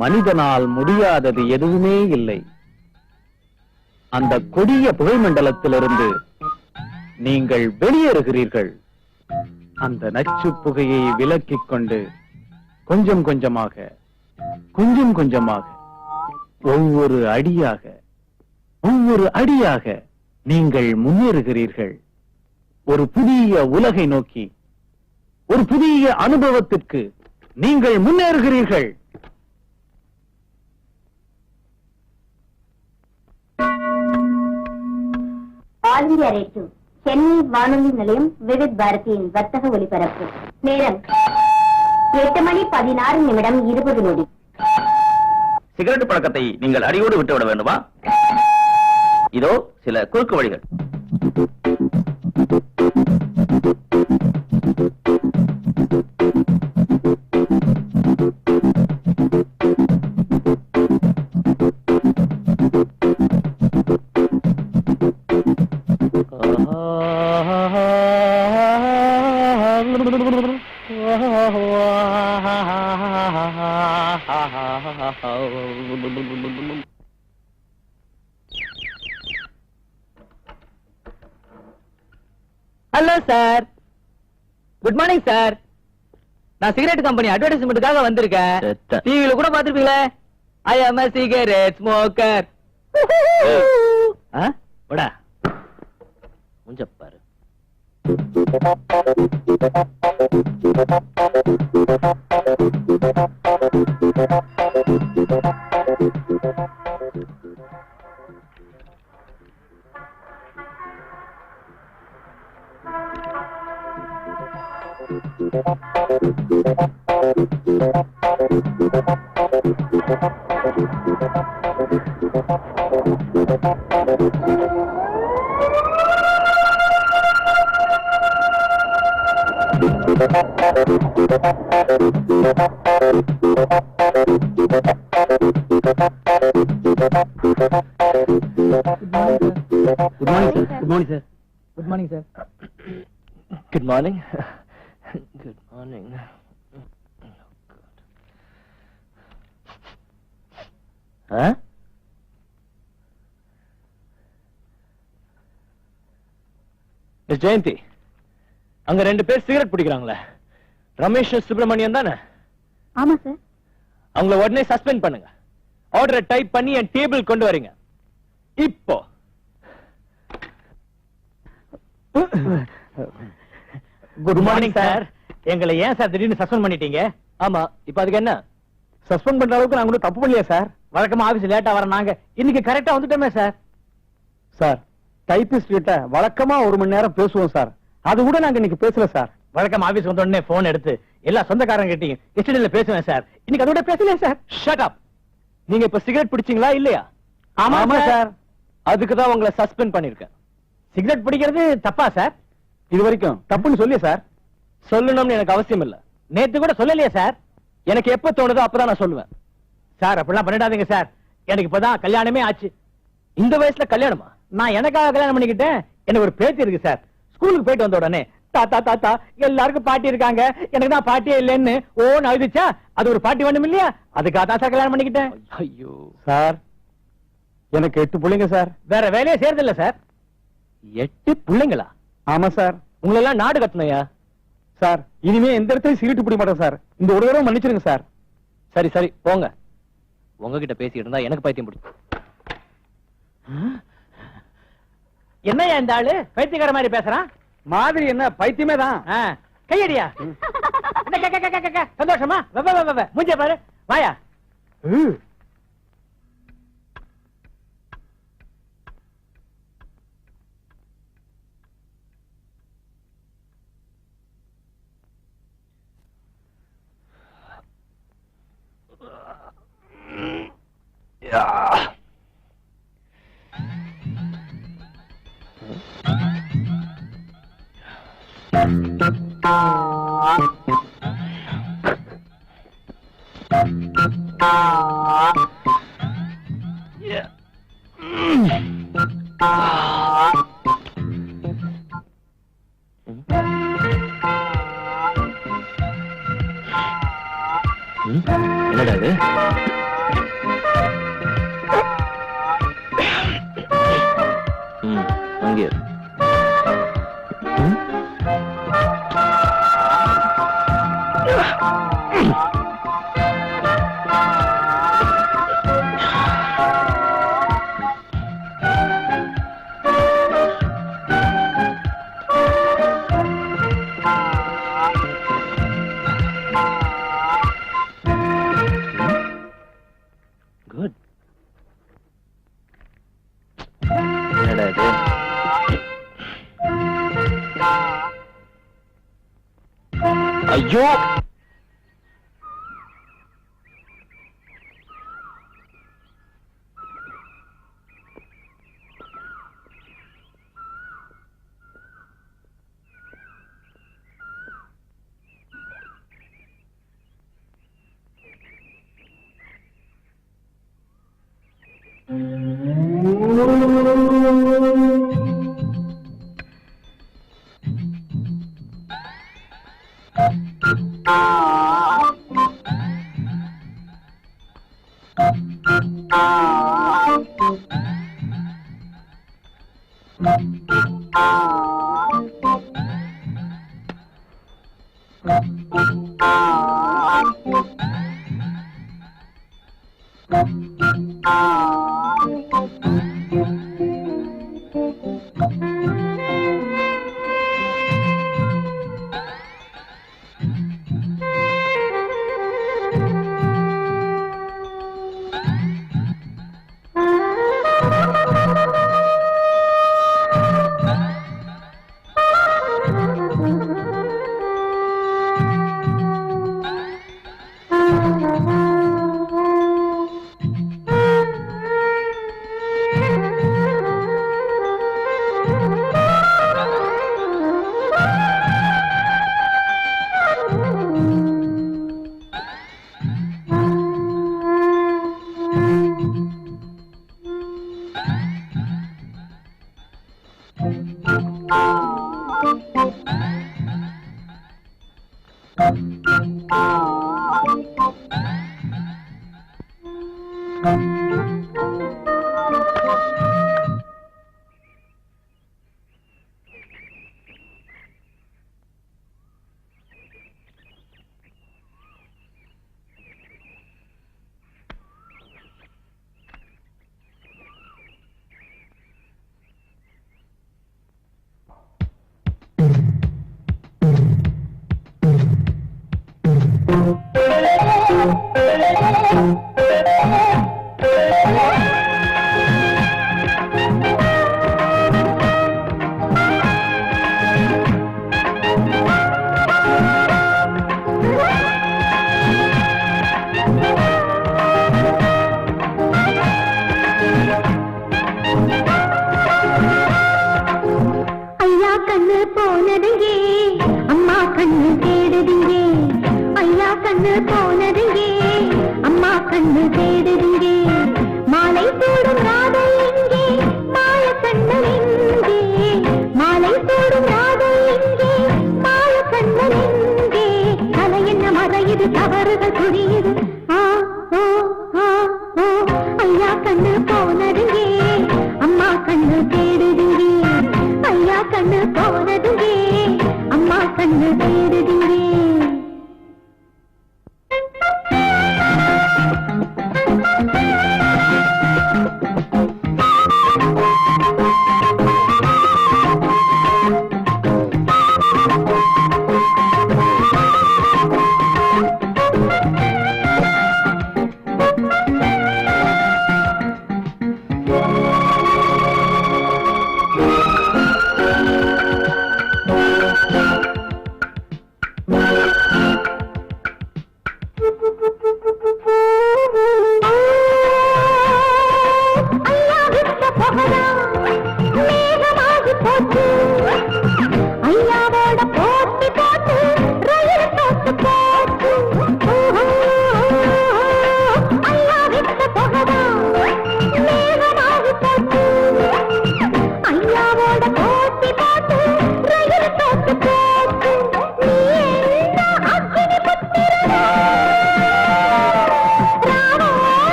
மனிதனால் முடியாதது எதுவுமே இல்லை. அந்த கொடிய புகைமண்டலத்திலிருந்து நீங்கள் வெளியேறுகிறீர்கள். அந்த நச்சு புகையை விலக்கிக் கொண்டு கொஞ்சம் கொஞ்சமாக ஒவ்வொரு அடியாக நீங்கள் முன்னேறுகிறீர்கள். ஒரு புதிய உலகை நோக்கி, ஒரு புதிய அனுபவத்திற்கு நீங்கள் முன்னேறுகிறீர்கள். ஆல் இந்தியா ரேடியோ, சென்னை வானொலி நிலையம், விவித் பாரதியின் வர்த்தக ஒலிபரப்பு. நேரம் 8:16:20. சிகரெட் பழக்கத்தை நீங்கள் அடியோடு விட்டுவிட வேண்டுமா? இதோ சில குறுக்கு வழிகள். Hello sir, good morning sir. நான் சிகரெட் கம்பெனி அட்வர்டைஸ்மெண்ட்டுக்காக வந்திருக்கேன். டிவில கூட பாத்துருப்பீங்களே, ஐ அம் a cigarette smoker. போடா முஞ்சப்பாரு. Good morning sir. Good morning. Good morning. Huh? Miss Jayanthi, அங்க 2 பேர் சிகரெட் பிடிக்கிறாங்களே, ரமேஷ் சுப்பிரமணியன் தானே? ஆமா சார். அவங்கள உடனே சஸ்பெண்ட் பண்ணுங்க. ஆர்டரை டைப் பண்ணி என் டேபிள் கொண்டு வரீங்க இப்போ. Good morning sir. எங்களை ஏன் சார் திடீர்னு சஸ்பெண்ட் பண்ணிட்டீங்க? ஆமா, இப்ப அதுக்கு என்ன? சஸ்பெண்ட் பண்ற அளவுக்கு நாங்க ஒன்றும் தப்பு பண்ணலையா சார்? வழக்கமா ஆபீஸ் லேட்டா வர நாங்க இன்னைக்கு கரெக்டா வந்துட்டோமே சார். சார், டைபிஸ்ட் கிட்ட வழக்கமா 1 மணி நேரம் பேசுவோம் சார். அது கூட நாங்க இன்னைக்கு பேசல சார். வழக்கமா ஆபீஸ் வந்த உடனே போன் எடுத்து எல்லா சொந்தக்காரங்க கிட்டீங்க எஸ்டேட்ல பேசுவேன் சார். இன்னைக்கு அதோட பேசலையா சார்? Shut up. நீங்க இப்ப சிகரெட் பிடிச்சீங்களா இல்லையா? ஆமா சார். அதுக்கு தான் உங்களை சஸ்பெண்ட் பண்ணிருக்கேன். சிகரெட் பிடிக்கிறது தப்பா சார்? இது வரைக்கும் தப்புன்னு சொல்லியே சார். சொல்லணும்னு எனக்கு அவசியம் இல்ல. நேத்து கூட சொல்லலையே சார். எனக்கு எப்ப தோணுதோ அப்பதான் நான் சொல்லுவேன் சார். அப்படிலாம் பண்ணிடாதீங்க சார். எனக்கு இப்பதான் கல்யாணமே ஆச்சு. இந்த வயசுல கல்யாணமா? நான் எனக்காக கல்யாணம் பண்ணிக்கிட்டேன். எனக்கு ஒரு பேத்தி இருக்கு சார். ஸ்கூலுக்கு போயிட்டு வந்த உடனே தாத்தா தாத்தா எல்லாருக்கும் பாட்டி இருக்காங்க, எனக்கு தான் பாட்டியே இல்லைன்னு ஓன்னு அழுதுச்சா, அது ஒரு பாட்டி வேணும் இல்லையா? அதுக்காக தான் சார் கல்யாணம் பண்ணிக்கிட்டேன். ஐயோ சார், எனக்கு 8 பிள்ளைங்க சார். வேற வேலையே செய்யறது இல்ல சார். 8 பிள்ளைங்களா? ஆமா சார். உங்களெல்லாம் நாடு கட்டணையா சார்? இனிமே எந்த இடத்துலயும் சிகரெட் பிடிக்க மாட்டேன் சார். இந்த ஒரு தடவை மன்னிச்சிருங்க சார். சரி சரி போங்க. உங்ககிட்ட பேசிட்டு இருந்தா எனக்கு பைத்தியம் பிடிக்கும். என்னையா இந்த ஆளு பைத்தியக்கார மாதிரி பேசுறான்? மாதிரி என்ன, பைத்தியமே தான். கையடியா. சந்தோஷமா? மூஞ்ச பாரு. வாயா. என்னடா இது? அங்கே குட். என்னடா இது? ஐயோ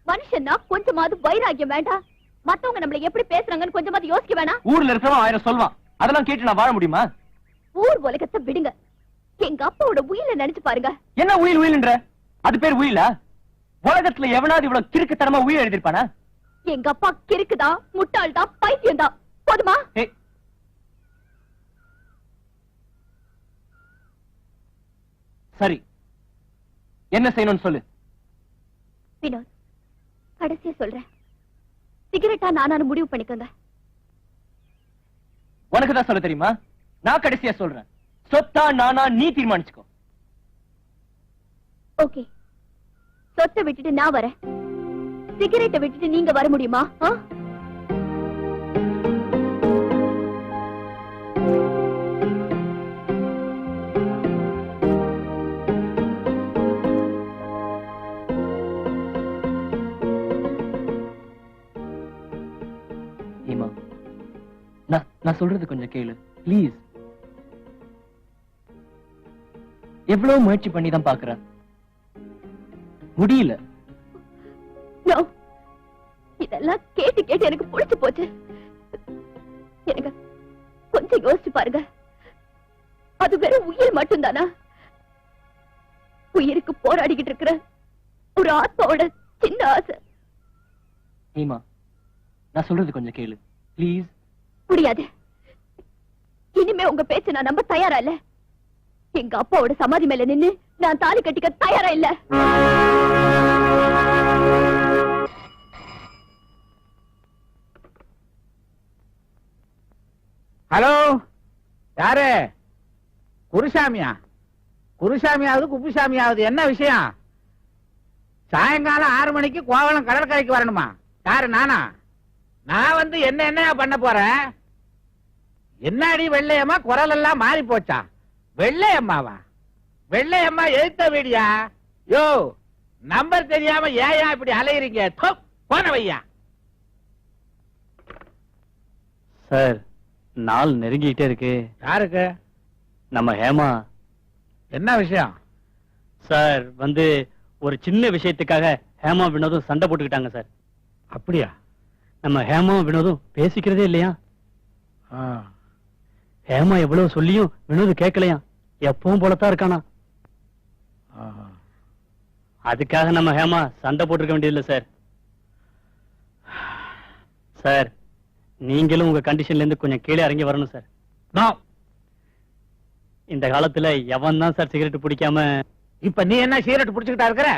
மனுஷன்னா கொஞ்சமாவது வைராக்கியம் வேண்டாம். மத்தவங்க நம்மள எப்படி பேசுறாங்கன்னு கொஞ்சமாவது யோசிக்க வேணாம். ஊர்ல இருக்கிறவன் 1000 சொல்வான். அதெல்லாம் கேட்டு நான் வாழ முடியுமா? ஊர் உலகத்தை விடுங்க, எங்க அப்பாவோட உயிரை நினைச்சு பாருங்க. என்ன உயில்ன்ற? அது பேர் உயிலா? உலகத்துல எவனாவது இவ்வளவு கிறுக்குத்தனமா உயிர் எழுதிருப்பானா? எங்க அப்பா கிறுக்குதான், முட்டாள்தான், பைத்தியம்தான். போதுமா? சரி, என்ன செய்யணும்னு சொல்லு. வினோத், கடைசியா சொல்றேன், சிகரெட்டா நானானு முடிவு பண்ணிக்கோங்க. உனக்கு தான் சொல்ல தெரியுமா? நான் கடைசியா சொல்றேன், சொத்தா நானா நீ தீர்மானிச்சுக்கோ. ஓகே, சொத்தை விட்டுட்டு நான் வரேன், சிகரெட்டை விட்டுட்டு நீங்க வர முடியுமா? ஹேமா, நான் சொல்றது கொஞ்சம் கேளு ப்ளீஸ். எவ்வளவு முயற்சி பண்ணி தான் பாக்குறேன், முடியல. இதெல்லாம் கேட்டு கேட்டு எனக்கு புடிச்சு போச்சு. எனக்கு கொஞ்சம் யோசிச்சு பாருங்க, அது வெறும் உயிர் மட்டும்தானா? உயிருக்கு போராடிக்கிட்டு இருக்கிற ஒரு ஆத்மாவோட சின்ன ஆசை. ஹேமா, நான் சொல்றது கொஞ்சம் கேளு ப்ளீஸ். முடியாது, இனிமே உங்க பேச்ச நான் நம்ப தயாரா இல்ல. எங்க அப்பாவோட சமாதி மேல நின்னு நான் தாலி கட்டிக்க தயாரா இல்ல. ஹலோ, யாரு? குருசாமியா? குருசாமியாவது குப்புசாமியாவது என்ன விஷயம்? சாயங்காலம் 6 மணிக்கு கோவளம் கடற்கரைக்கு வரணுமா? யாரு, நானா? நான் வந்து என்ன பண்ண போறேன்? என்னடி வெள்ளையம்மா, குரல் எல்லாம் மாறி போச்சா? வெள்ளையம்மாவா? வெள்ளையம்மா எழுத்த வீடியா? யோ, நம்பர் தெரியாம ஏயா இப்படி அலையறீங்க? போன வையா. சார், நாள் நெருங்கிட்டே இருக்கு. யாருக்கு? நம்ம ஹேமா. என்ன விஷயம்? சார், வந்து ஒரு சின்ன விஷயத்துக்காக ஹேமா வினோதும் சண்டை போட்டுக்கிட்டாங்க சார். அப்படியா? நம்ம ஹேமா வினோதும் பேசிக்கிறதே இல்லையா? ஹேமா எவ்வளவு சொல்லியும் வினோது கேட்கலையா? எப்பவும் போலத்தான் இருக்கானா? அதுக்காக நம்ம ஹேமா சண்டை போட்டுருக்க வேண்டியதில்லை சார். சார், நீங்களும் உங்க கண்டிஷன்ல இருந்து கொஞ்சம் கீழே இறங்கி வரணும் சார். இந்த காலத்துல எவன் தான் சார் சிகரெட் பிடிக்காம? இப்ப நீ என்ன சிகரெட் பிடிச்சுக்கிட்டா இருக்கிற?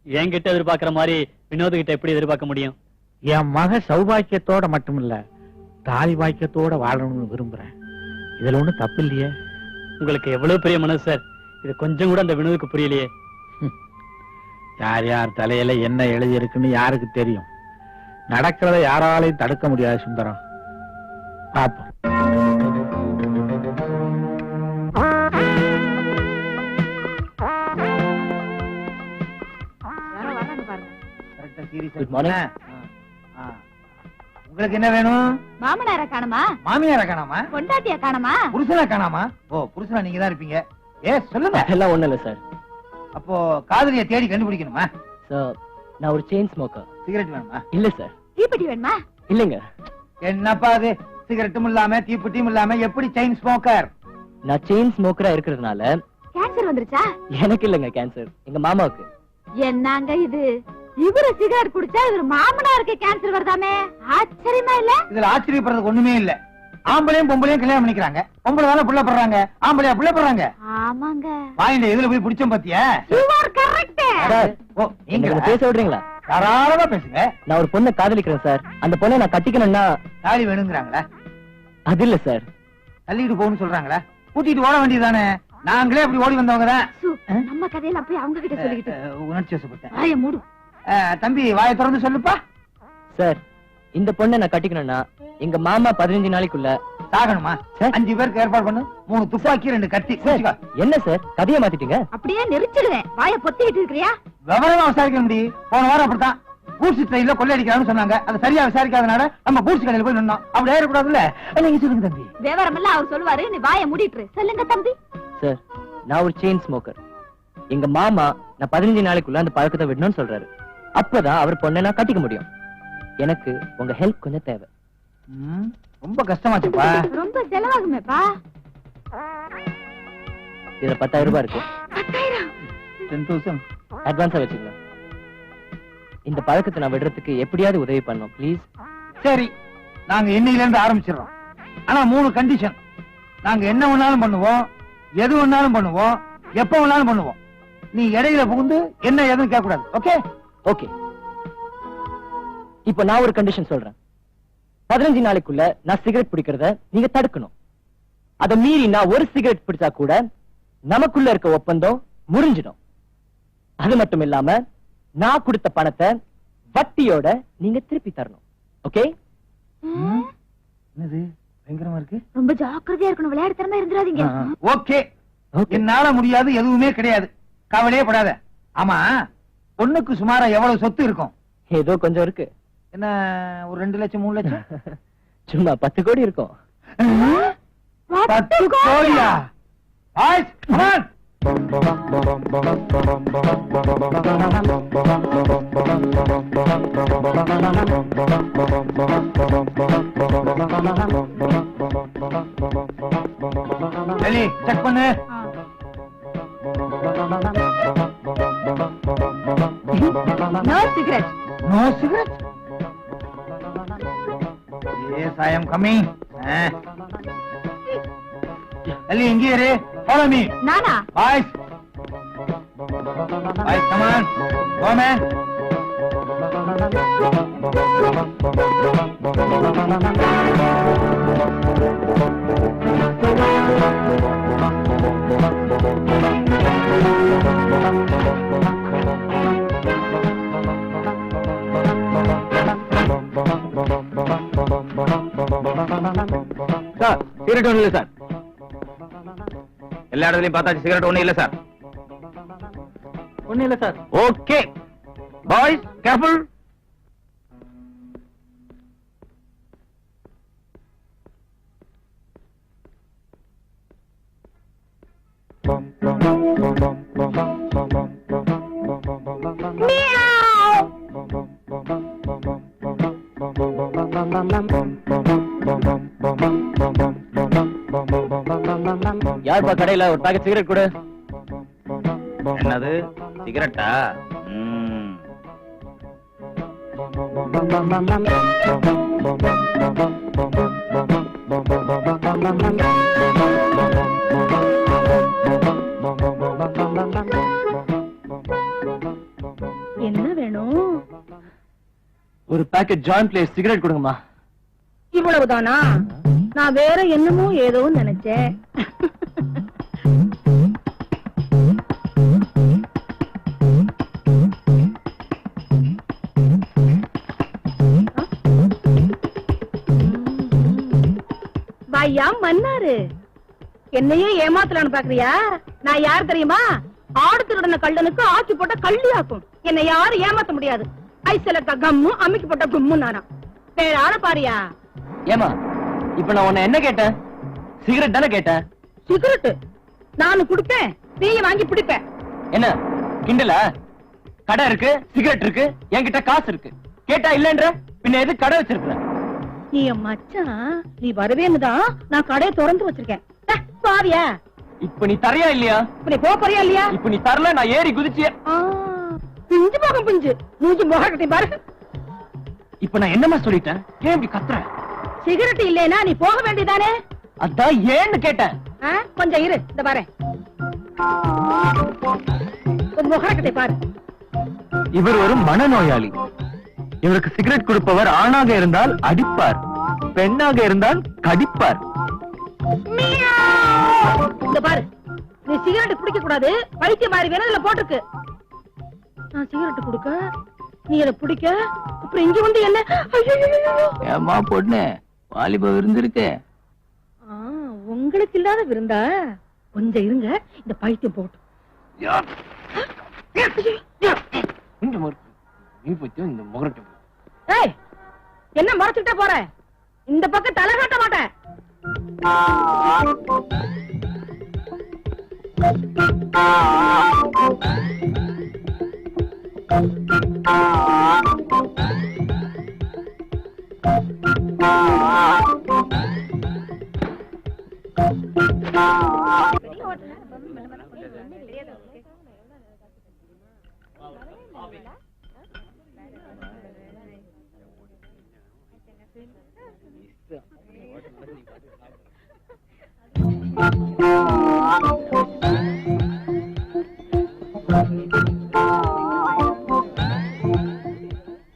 என்கிட்ட எதிர்பார்க்கிற மாதிரி வினோது கிட்ட எப்படி எதிர்பார்க்க முடியும்? என் மக சௌபாக்கியத்தோட மட்டுமில்ல, தாலி பாக்கியத்தோட வாழணும்னு விரும்புறேன். இதுல ஒண்ணும் தப்பு இல்லையே. உங்களுக்கு எவ்வளவு பெரிய மனசு சார், இது கொஞ்சம் கூட அந்த வினோதுக்கு புரியலையே. யார் யார் தலையில என்ன எழுதி இருக்குன்னு யாருக்கு தெரியும்? நடக்கிறத யாராலையும் தடுக்க முடியாது சுந்தரம். பாப்போம். Good morning. உங்களுக்கு என்ன வேணும்? மாமனார காணமா? மாமியார காணாமா? பொண்டாட்டிய காணமா? புருஷனை காணாமா? ஓ, புருஷனா நீங்க தான் இருப்பீங்க. சொல்லுங்க. எல்லாம் ஒண்ணு இல்ல சார். அப்போ காதலிய தேடி கண்டுபிடிக்கணுமா? சார், நான் ஒரு செயின் ஸ்மோக்கர். சிகரெட் வேணுமா? இல்ல சார். தீப்பெட்டி வேணுமா? இல்லங்க. என்னப்பா அது, சிகரெட்டும் இல்லாம தீப்பெட்டியும் இல்லாம எப்படி செயின் ஸ்மோக்கர்? நான் செயின் ஸ்மோக்கரா இருக்கிறதுனால கேன்சர் வந்துருச்சா? எனக்கு இல்லங்க கேன்சர், எங்க மாமாவுக்கு. என்னங்க இது, இவரு சிகரெட் குடிச்சா இவர் மாமனாருக்கு கேன்சர் வருதாமே? ஆச்சரியமா இல்ல? இதுல ஆச்சரியப்படுறதுக்கு ஒண்ணுமே இல்ல. ஆம்பளையும் பொம்பளையும் கல்யாணம் பண்ணிக்கிறாங்க. பொம்பளை தானே புள்ள படுறாங்க, ஆம்பளையா புள்ள படுறாங்க. ஆமாங்க. வாயில எதுல போய் பிடிச்சோம் பாத்தியா? You are correct. ஓ, நீங்க பேச விடுறீங்களா? தாராளமா பேசுங்க. நான் ஒரு பொண்ணை காதலிக்கிறேன் சார். அந்த பொண்ணை நான் கட்டிக்கணும்னா தாலி வேணுங்கிறாங்களா? அது இல்ல சார். தள்ளிட்டு போகணும்னு சொல்றாங்களா? கூட்டிட்டு ஓட வேண்டியதானே? நாங்களே அப்படி ஓடி வந்தவங்க தான். நம்ம கதையில போய் அவங்க கிட்ட சொல்லிக்கிட்டு உணர்ச்சி வசப்பட்டேன். வாயை மூடு. தம்பி, வாயை திறந்து சொல்லுப்பா. சார், இந்த பொண்ணை நான் கட்டிக்கணும்னா எங்க மாமா 15 நாளைக்குள்ள சாகணுமா? 5 பேருக்கு ஏற்பாடு பண்ணு. 3 துப்பாக்கி 2 கத்தி. என்ன சார் கதையை மாத்திட்டீங்க? அப்படியே நெரிச்சிடுவேன். வாயை பொத்திக்கிட்டு இருக்கிறியா? விவரமா விசாரிக்க முடியும். போன வாரம் அப்படித்தான் பூட்ஸ் ட்ரெயின்ல கொள்ளையடிக்கிறான்னு சொன்னாங்க. அதை சரியா விசாரிக்காதனால நம்ம பூட்ஸ் கடையில போய் நின்னோம். அப்படி ஏறக்கூடாதுல்ல. நீங்க சொல்லுங்க தம்பி. விவரம் எல்லாம் அவர் சொல்லுவாரு, நீ வாயை மூடிட்டு சொல்லுங்க தம்பி. சார், நான் ஒரு செயின் ஸ்மோக்கர். எங்க மாமா நான் 15 நாளைக்குள்ள அந்த பழக்கத்தை விடணும்னு சொல்றாரு. அப்பதான் அவர் பொண்ணை நான் கட்டிக்க முடியும். எனக்கு உங்க ஹெல்ப் கொஞ்சம் தேவை. ரொம்ப கஷ்டமாச்சுப்பா. ரொம்ப செலவாகுமேப்பா. இதுல 10,000 ரூபாய் இருக்கு. 10,000? 10,000 அட்வான்ஸா வச்சுக்கலாம். இந்த பழக்கத்தை நான் விடுறதுக்கு எப்படியாவது உதவி பண்ணும் ப்ளீஸ். சரி, நாங்க இன்னையில இருந்து ஆரம்பிச்சிடறோம். ஆனா 3 கண்டிஷன். நாங்க என்ன வேணாலும் பண்ணுவோம், எது வேணாலும் பண்ணுவோம், எப்ப வேணாலும் பண்ணுவோம். நீ இடையில புகுந்து என்ன எதுவும் கேட்க கூடாது. ஓகே? ஓகே. இப்போ நான் ஒரு கண்டிஷன் சொல்றேன். 15 நாளைக்குள்ள நான் சிகரெட் பிடிக்கிறத நீங்க தடுக்கணும். அதை மீறி நான் ஒரு சிகரெட் பிடிச்சா கூட நமக்குள்ள இருக்க ஒப்பந்தம் முறிஞ்சிடும். அது மட்டும் இல்லாம நான் கொடுத்த பணத்தை வட்டியோட நீங்க திருப்பி தரணும். ஓகே? என்னது பயங்கரமா இருக்கு. ரொம்ப ஜாக்கிரதையா இருக்கணும். விளையாடுத்தனமா இருந்துடாதீங்க. ஓகே, என்னால முடியாது எதுவுமே கிடையாது. கவலையே படாத. ஆமா, பொண்ணுக்கு சுமாரா எவ்வளவு சொத்து இருக்கும்? ஏதோ கொஞ்சம் இருக்கு. என்ன, ஒரு 2 லட்சம் 3 லட்சம்? சும்மா 10 கோடி இருக்கும். 10 கோடியா? Boys, come on. Delhi, check பண்ணு. No cigarette. No cigarette? Yes, I am coming. Ellie, இங்கே இரு. Follow me. நானா? Boys. Boys, come on. Go, man. Sir, cigarette ஒண்ணு இல்ல சார். எல்லா இடத்துலயும் பார்த்தாச்சு, சிகரெட் ஒண்ணு இல்ல சார். ஒண்ணு இல்ல சார். Okay boys, careful. யாருப்பா கடையில ஒரு பாக்கெட் சிகரெட் கொடு. என்னது, சிகரெட்டா? என்ன வேணும்? ஒரு பாக்கெட் ஜாயிண்ட் பிளேஸ் சிகரெட் கொடுங்கம்மா. இவ்வளவுதானா? நான் வேற என்னமோ ஏதோ நினைச்சேன். ஐயா மன்னாரு, என்னையே ஏமாத்தலான்னு பாக்குறியா? நான் யார் தெரியுமா? ஆடு திருடன கள்ளனுக்கு ஆக்கி போட்ட கள்ளி ஆக்கும். என்னை யாரும் ஏமாத்த முடியாது. ஐசலக்கா கம்மு அம்மிக்கு போட்ட கும்மு நானா. வேற ஆள பாரியா? ஏமா, இப்ப நான் உன்னை என்ன கேட்டேன்? சிகரெட் தானே கேட்டேன். சிகரெட் நானு குடுப்பேன், நீ வாங்கி பிடிப்பேன். என்ன கிண்டலா? கடை இருக்கு, சிகரெட் இருக்கு, என்கிட்ட காசு இருக்கு. கேட்டா இல்லன்ற பின்ன எது கடை வச்சிருக்க? நீ மச்சான், நீ வருவேன்னுதான் நான் கடையை திறந்து வச்சிருக்கேன். பாவியா? இப்ப நீ தரையா இல்லையா? இப்ப நீ போறியா இல்லையா? இப்ப நீ தரல, நான் ஏறி குதிச்சிய. பிஞ்சு போகும் பிஞ்சு மூஞ்சி முகக்கட்டி பாரு. இப்ப நான் என்னமா சொல்லிட்டேன்? ஏன் இப்படி கத்துற? சிகரெட் இல்லைனா நீ போக வேண்டியதானே? அதான் ஏன்னு கேட்டேன். கொஞ்சம் இரு, இந்த பாரு முகக்கட்டை பாரு. இவர் ஒரு மனநோயாளி. இவருக்கு சிகரெட் கொடுப்பவர் ஆணாக இருந்தால் அடிப்பார், பெண்ணாக இருந்தால் கடிப்பார். இந்த பாரு, நீ சிகரெட் குடிக்க கூடாது, பைத்திய மாதிரி வேணும் இதுல போட்டுருக்கு. நான் சிகரெட் குடுக்க, நீ அதை பிடிக்க, அப்புறம் இங்க வந்து என்ன? ஏமா பொண்ணு, வாலிப விருந்திருக்கு. உங்களுக்கு இல்லாத விருந்தா? கொஞ்சம் இருங்க, இந்த பைத்தியம் போட்டு. ஏய், என்ன மறைச்சுட்டே போற? இந்த பக்கம் தலை காட்ட மாட்டேன்.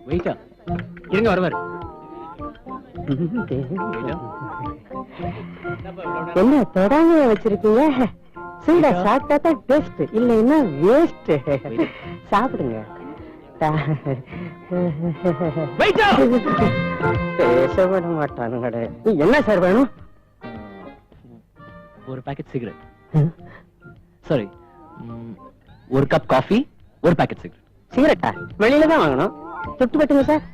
வெயிட்டா இருங்க வருவார். என்ன தொடாம வச்சிருக்கீங்க? சூடா சாப்பிட்டா தான் டேஸ்ட், இல்லைன்னா வேஸ்ட். சாப்பிடுங்க. பேசப்பட மாட்டானுங்க. என்ன சார் வேணும்? ஒரு பாக்கெட் சிகரெட். சாரி, ஒரு கப் காஃபி, ஒரு பாக்கெட் சிகரெட். சிகரெட்டா? வெளியில தான் வாங்கணும். சுட்டு பட்டுங்க சார்.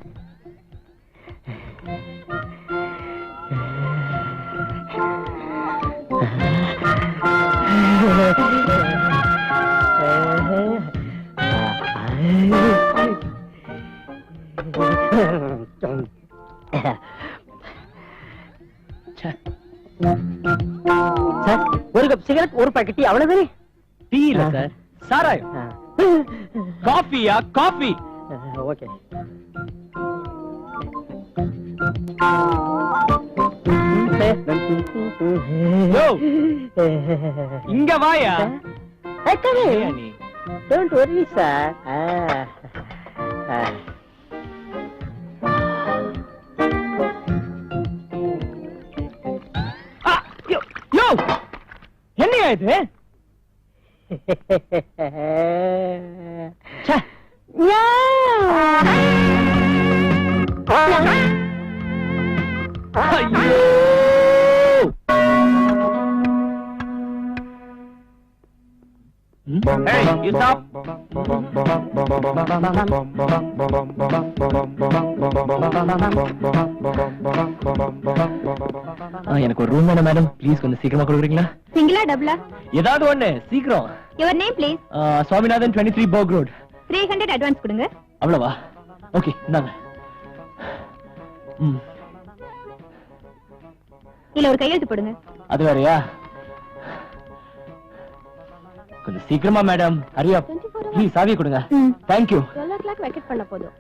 சார், ஒரு கப் சிகரெட், ஒரு பாக்கெட் டீ, அவ்வளவுதானே? டீ இல்ல சார், சாராயம். காஃபியா? காஃபி. ஓகே. இங்க வாயா. நீ டோன்ட் வரி சார். என்னையா இது? ஐயோ! Hey, you stop. எனக்கு ஒரு ரூம் வேணும் மேடம், ப்ளீஸ் கொஞ்சம் சீக்கிரமா கொடுக்குறீங்களா? சிங்கிளா டபுளா? ஏதாவது ஒண்ணு சீக்கிரம். Your name please. Swaminathan 23 work road. 300 advance கொடுங்க. அவ்வளவா? ஓகே, இந்தாங்க. இல்ல ஒரு கையெழுத்து போடுங்க. அது வேறயா? கொஞ்சம் சீக்கிரமா மேடம், ஹரியா ப்ளீஸ். சாவி கொடுங்க. Thank you. 12 o'clock வெக்கேட் பண்ண போதும்.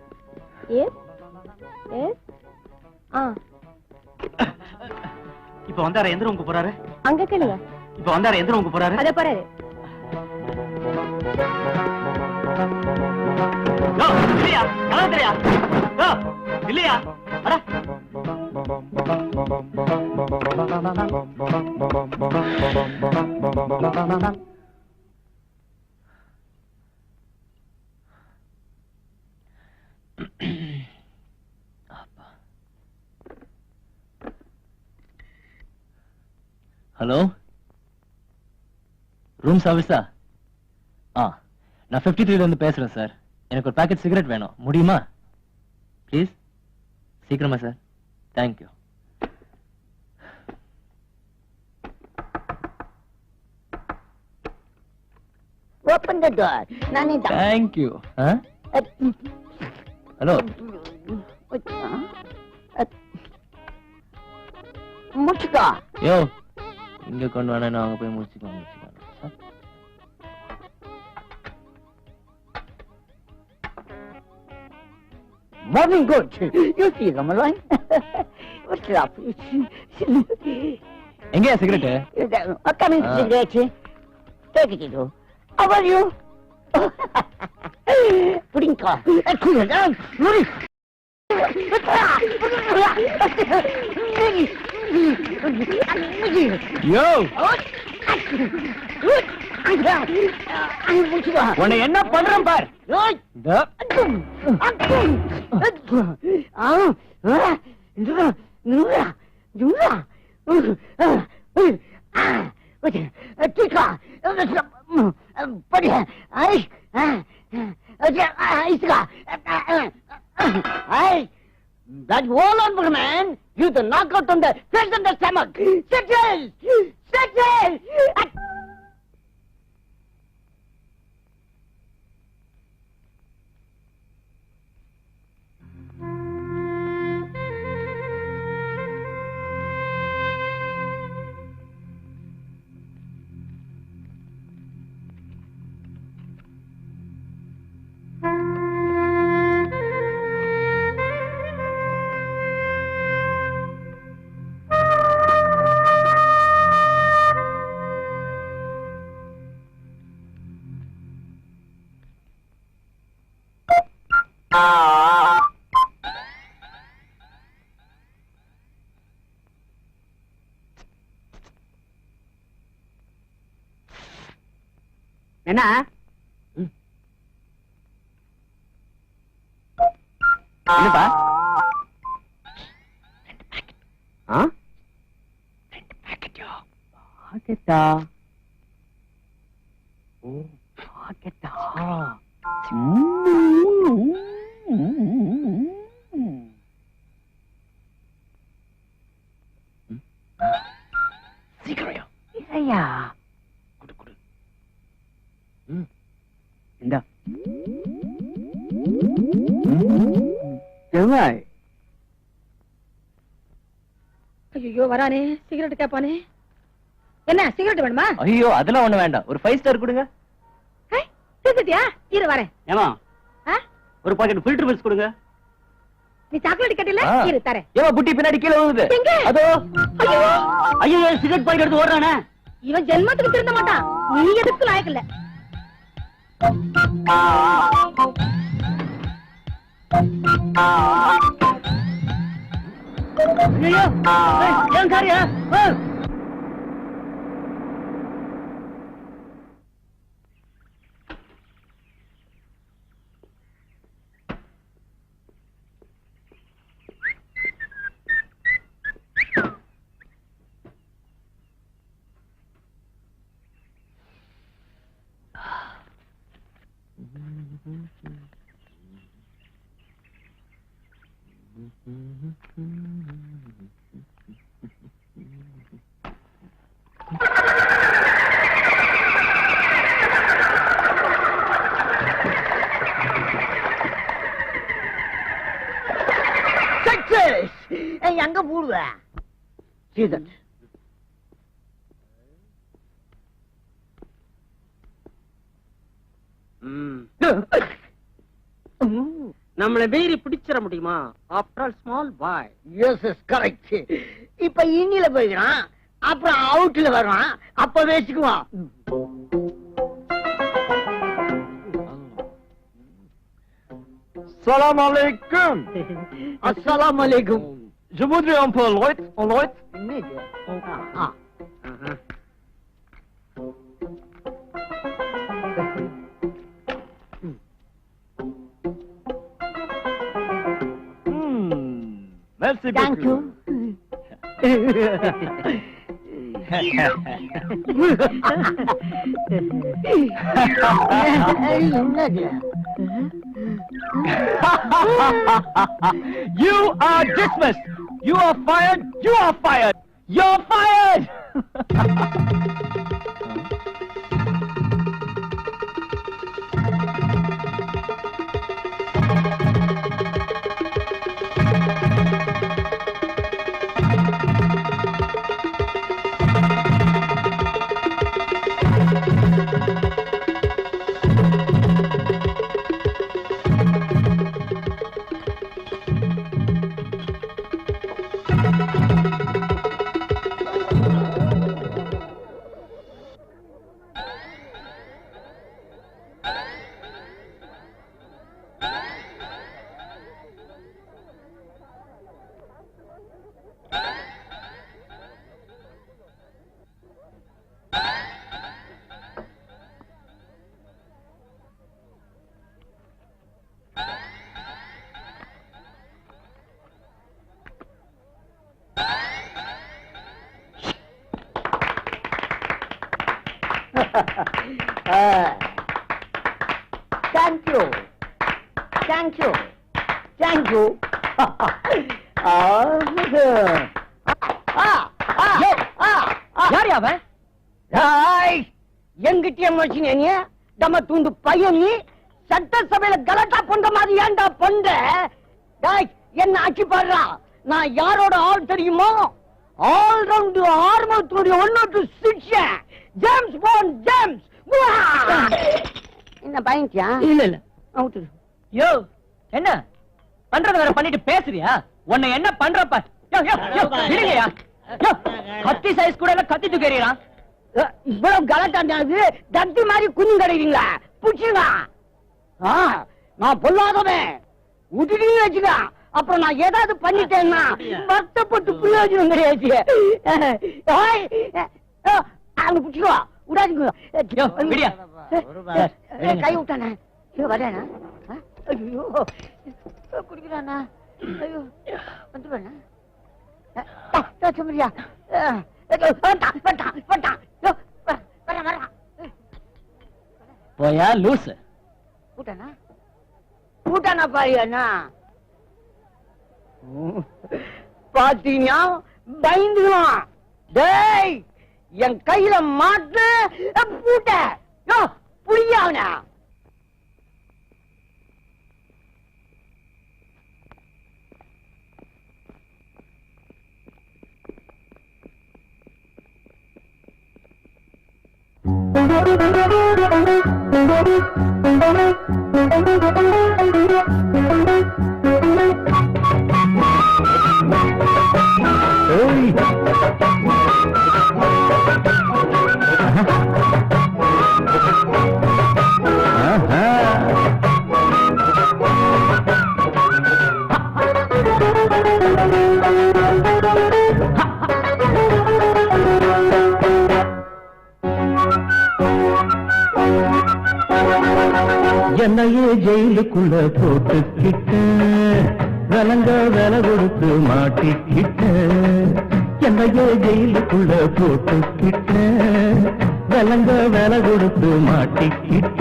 Yes yes. இப்ப வந்தாரு, எந்த ரூமுக்கு போறாரு? அங்க கேளுங்க. இப்ப வந்தாரு, எந்த ரூமுக்கு போறாரு? அத போறாரு. இல்லையா? கதவு தெரியா? இல்லையா? அட ஹலோ, ரூம் சர்வீஸா? நான் 53 இருந்து பேசுறேன் சார். எனக்கு ஒரு பாக்கெட் சிகரெட் வேணும், முடியுமா? ப்ளீஸ் சீக்கிரமா sir. Thank you. Open the door. நானே தான். Thank you. ஹலோ, முச்சுக்கோ. யோ இங்க கொண்டு வானே, நான் அங்க போய் முடிச்சுக்கலாம். Morning good. You see them alone. What's up? எங்கயா cigarette? Coming cigarette. Take it, you. How are you? Pudding car. Cool it down. யோ உன்னை என்ன பண்றேன் பார். That wall on man, you the knockout on the face and the stomach. Settle! Settle! என்ன என்னப்பா பாக்கெட்டா? ஓ பாக்கெட்டா? சீக்கிரம் இதையா குடு குடு. இந்தா எவாய். ஐயோ வரானே, சிகரெட் கேப்பானே. என்ன சிகரெட் வேணுமா? ஐயோ அதெல்லாம் ஒண்ணு வேண்டாம், ஒரு 5 ஸ்டார் கொடுங்க. தீர்த்துட்டியா? இரு வரேன். ஏமா ஒரு பாக்கெட் ஃபில்டர் மில்ஸ் கொடுங்க. நீ சாக்லேட் கட்டில இரு தரேன். ஏமா புட்டி பின்னாடி கீழே விழுது. எங்க? அதோ. ஐயோ ஐயோ சிகரெட் பாக்கெட் எடுத்து ஓடுறானே. இவன் ஜென்மத்துக்கு திருந்த மாட்டான். நீ எதுக்கு லாயக்கு இல்ல. ஐயோ ஏன் காரியா? எங்க போடுவ? நம்மளை மீறி பிடிச்சிட முடியுமா? After all small boy. Yes yes correct. இப்ப இன்னில போயிடுறான், அப்புறம் அவுட்ல வருவான், அப்ப பேசிக்குவான். Salam alaikum. அஸ்ஸலாமு அலைக்கும். Je voudrais un peu l'oit, en l'oit. என்னது? Merci Thank beaucoup. என்னது? You are dismissed. You are fired. You are fired. You're fired. Thank you. Thank you. Thank you. யார் அவன்? எங்கிட்ட மனுஷன் நீ நம்ம தூண்டு பையன், நீ சட்டசபையில கலட்டா பண்ற மாதிரி ஏன்டா பண்ற? என்ன ஆட்சி பாடுறா? நான் யாரோட ஆள் தெரியுமோ? ஆல் ரவுண்ட் ஆர்மத்துடைய 106 ஜேம்ஸ் பாண்ட் ஜேம்ஸ். என்ன பயந்தியா? இல்ல இல்ல. அவுட்டு. யோ என்ன பண்றது வேற பண்ணிட்டு பேசுறியா? உன்னை என்ன பண்றப்ப? யோ யோ யோ இருங்கயா. யோ கத்தி சைஸ் கூட இல்ல, கத்தி தூக்கறீங்களா? இவ்வளவு கலட்டாண்டாது தத்தி மாதிரி குஞ்சு கிடைக்கிறீங்களா? புடிச்சுங்க. நான் பொல்லாதவன், உதிரி வச்சுக்க. அப்புறம் நான் ஏதாவது பண்ணிட்டேன்னா வருத்தப்பட்டு பிரயோஜனம் கிடையாது. புடிச்சுக்கோ. விடாதீங்க. விடியா. கை விட்டானே வரேனா? ஐயோ குடிக்கிறானா? ஐயோ வந்துடுவேண்ணா. சுமரியா போயா லூசு. கூட்டானா கூட்டானா பாரியாண்ணா? பாத்தீங்கன்னா பயந்துக்கலாம். டேய் என் கையில மாட்டு பூட்ட புரியாவனா? என்னையே ஜெயிலுக்குள்ள போட்டுக்கிட்ட விலங்க வில கொடுத்து மாட்டிக்கிட்ட. என்னையே ஜெயிலுக்குள்ள போட்டுக்கிட்ட விலங்க வில கொடுத்து மாட்டிக்கிட்ட.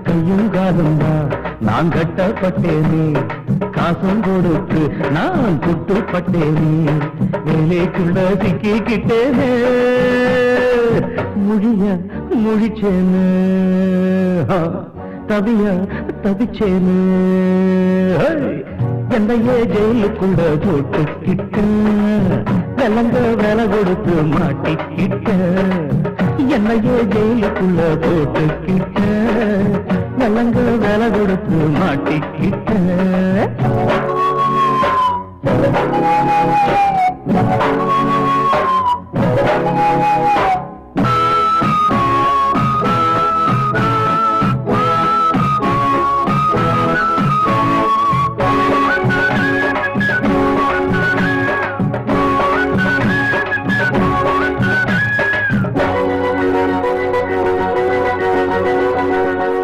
கையும் காலம் தான் நான் கட்டப்பட்டேனே, காசும் கொடுத்து நான் குட்டுப்பட்டேனே. வேலைக்குள்ள சிக்கிக்கிட்டேனே, முழிய முழிச்சேனே, தவிய தவிச்சேனு. என்னையே ஜெயிலுக்குள்ள போட்டுக்கிட்ட விலங்க வில கொடுத்து மாட்டிக்கிட்ட. என்னையே ஜெயிலுக்குள்ள போட்டுக்கிட்ட விலங்க வில கொடுத்து மாட்டிக்கிட்ட.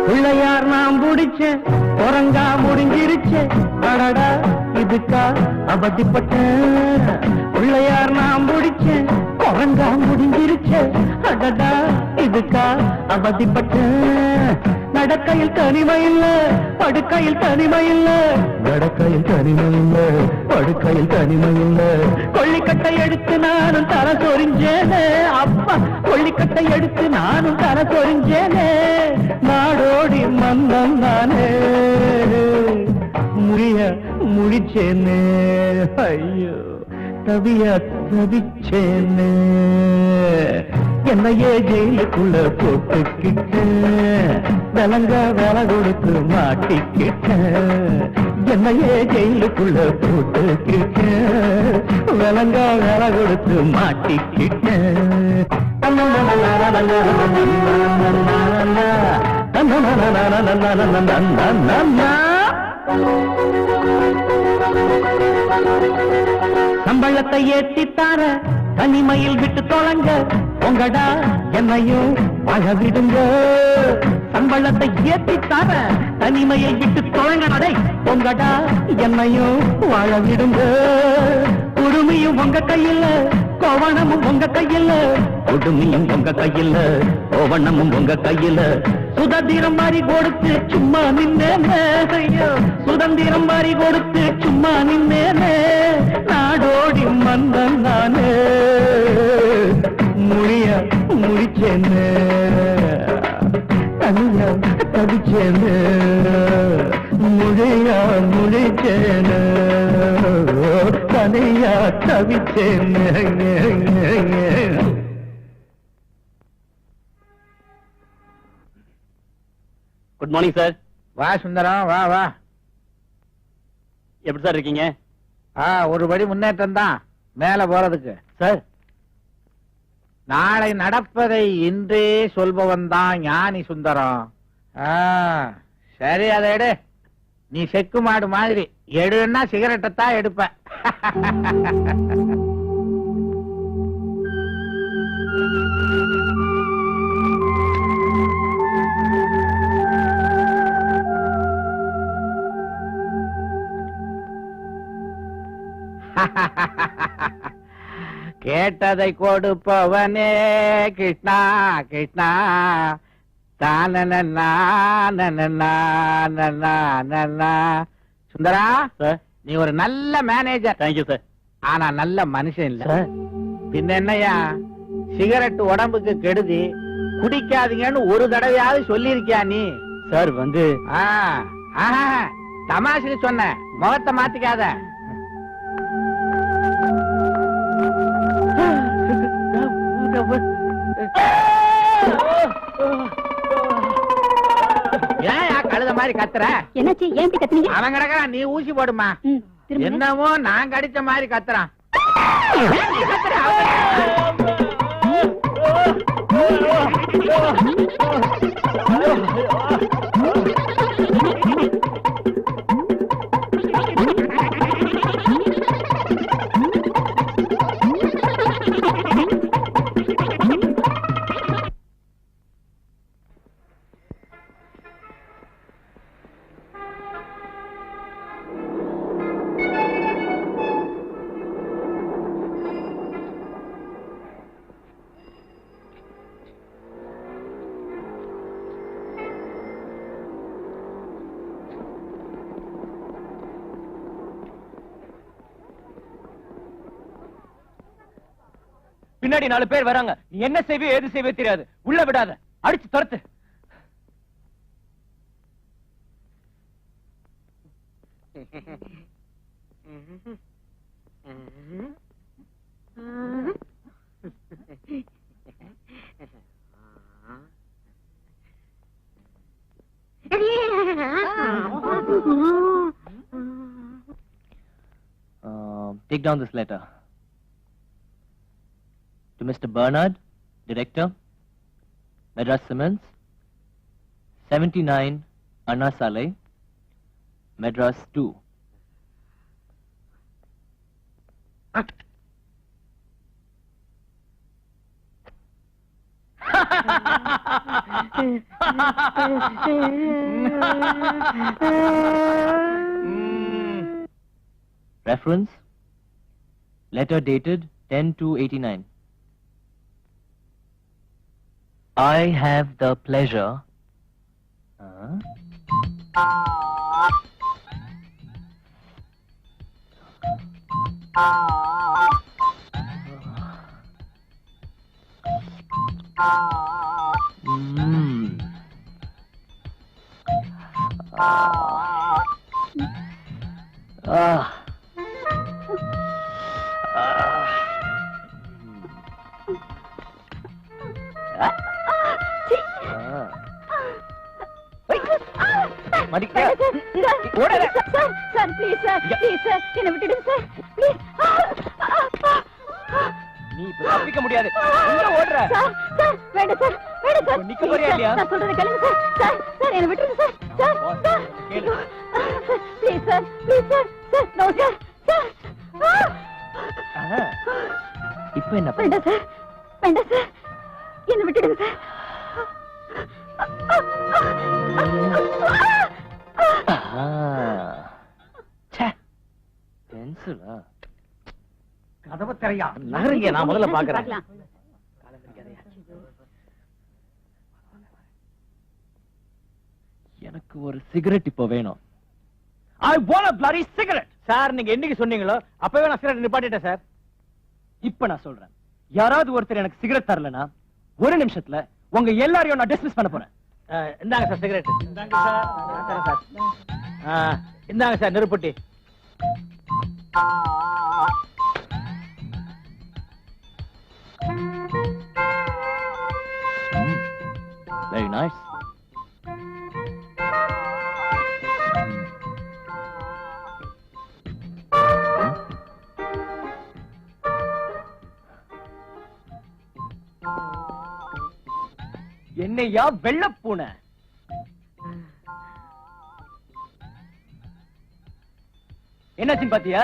பிள்ளையார் நாம் பிடிச்ச குரங்கா முடிஞ்சிருச்ச. அடடா இதுக்கா அவதிப்பட்ட. பிள்ளையார் நாம் பிடிச்ச குரங்கா முடிஞ்சிருச்ச. அடடா இதுக்கா அவதிப்பட்ட. நடக்கையில் தனிமை இல்ல, படுக்கையில் தனிமை இல்ல. நடக்கையில் தனிமை இல்ல, படுக்கையில் தனிமை இல்ல. கொள்ளிக்கட்டை எடுத்து நானும் தர சொரிஞ்சேனே. அப்பா கொள்ளிக்கட்டை எடுத்து நானும் தர சொரிஞ்சேனே. நாடோடி மந்தம் தானே, முறிய முடிச்சேனே. ஐயோ தவிய தவிச்சேனே. என்னையே ஜெயிலுக்குள்ள போட்டுக்கிட்ட விலங்க வில கொடுத்து மாட்டிக்கிட்ட. என்னையே ஜெயிலுக்குள்ள போட்டுக்கிட்ட விலங்க வில கொடுத்து மாட்டிக்கிட்ட. சம்பளத்தை ஏற்றித்தார தனிமையில் விட்டு தொலைங்க. உங்கடா என்னையும் வாழ விடுங்க. சம்பளத்தை ஏற்றித்தார தனிமையை விட்டு தொலைங்க. நடை உங்கடா என்னையும் வாழ விடுங்க. உரிமையும் உங்க கையில, கோவணமும் உங்க கையில. உரிமையும் உங்க கையில, கோவணமும் உங்க கையில. சுதந்திரம் மாறி கொடுத்து சும்மா நின்னேனே. ஐயோ சுதந்திரம் மாறி கொடுத்து சும்மா நின்னேனே. நாடோடி மந்தன் நானே, முடிய முடிச்சேனே. தனியா தவிச்சேனே, முடியா முடிச்சேனே. தனியா தவிச்சேனே. Good morning sir. வா சுந்தரம், வா வா. எப்படி சார் இருக்கீங்க? ஒரு படி முன்னேற்றம் தான் மேல போறதுக்கு. சார் நாளை நடப்பதை இன்றே சொல்பவன் தான் ஞானி சுந்தரம். சரி அதை எடு. நீ செக்கு மாடு மாதிரி எடுன்னா சிகரெட்டை தான் எடுப்ப. கேட்டதை கொடுப்பவனே கிருஷ்ணா கிருஷ்ணா தானனா சுந்தரா நீ ஒரு நல்ல மேனேஜர். Thank you sir. ஆனா நல்ல மனுஷன் இல்ல. பின்ன என்னையா சிகரெட் உடம்புக்கு கெடுதி, குடிக்காதீங்கன்னு ஒரு தடவையாவது சொல்லிருக்கியா நீ? சார் வந்து தமாஷுக்கு சொன்ன, முகத்தை மாத்திக்காத. ஏன் கழுத மாதிரி கத்துற? என்னாச்சு? ஏன் இப்படி கத்துனீங்க? அவன் கிடக்குறான், நீ ஊசி போடுமா. என்னமோ நான் கடிச்ச மாதிரி கத்துறான். பின்னாடி 4 பேர் வராங்க. நீ என்ன செய்வே ஏது செய்வே தெரியாது. உள்ள விடாத, அடிச்சு துரத்து. Take down this letter. To Mr. Bernard, Director, Madras Simmons, 79 Anna Saleh, Madras 2. Reference, letter dated 10/2/89. I have the pleasure. நீ தப்பிக்க முடியாது. எங்க ஓடுற? வேண்டாம் சார், வேண்டாம் சார். நிக்க போறியா இல்லையா? நான் சொல்றத கேளுங்க சார். சார் என்ன விட்டுருங்க சார். சார் கேளு. Please sir, please sir. Sir no sir. Sir இப்போ என்ன? வேண்டாம் சார், வேண்டாம் சார். என்ன விட்டுடுங்க சார். பென்சிலா? கதவை திறயா. நகருங்க, நான் முதல்ல பாக்குறேன். எனக்கு ஒரு சிகரெட் இப்போ வேணும். I want a bloody cigarette. Sir நீங்க என்னைக்கு சொன்னீங்களோ அப்பவே நான் சிகரெட் நிப்பாட்டிட்டேன் சார். இப்ப நான் சொல்றேன், யாராவது ஒருத்தர் எனக்கு சிகரெட் தரலனா ஒரு நிமிஷத்துல உங்க எல்லாரையும் நான் டிஸ்மிஸ் பண்ண போறேன். இந்தாங்க சார் சிகரெட். இந்தாங்க சார். இந்தாங்க சார் நெருப்பட்டி. Very nice. என்னையா வெள்ளப்பூனை? என்னாச்சு பாத்தியா?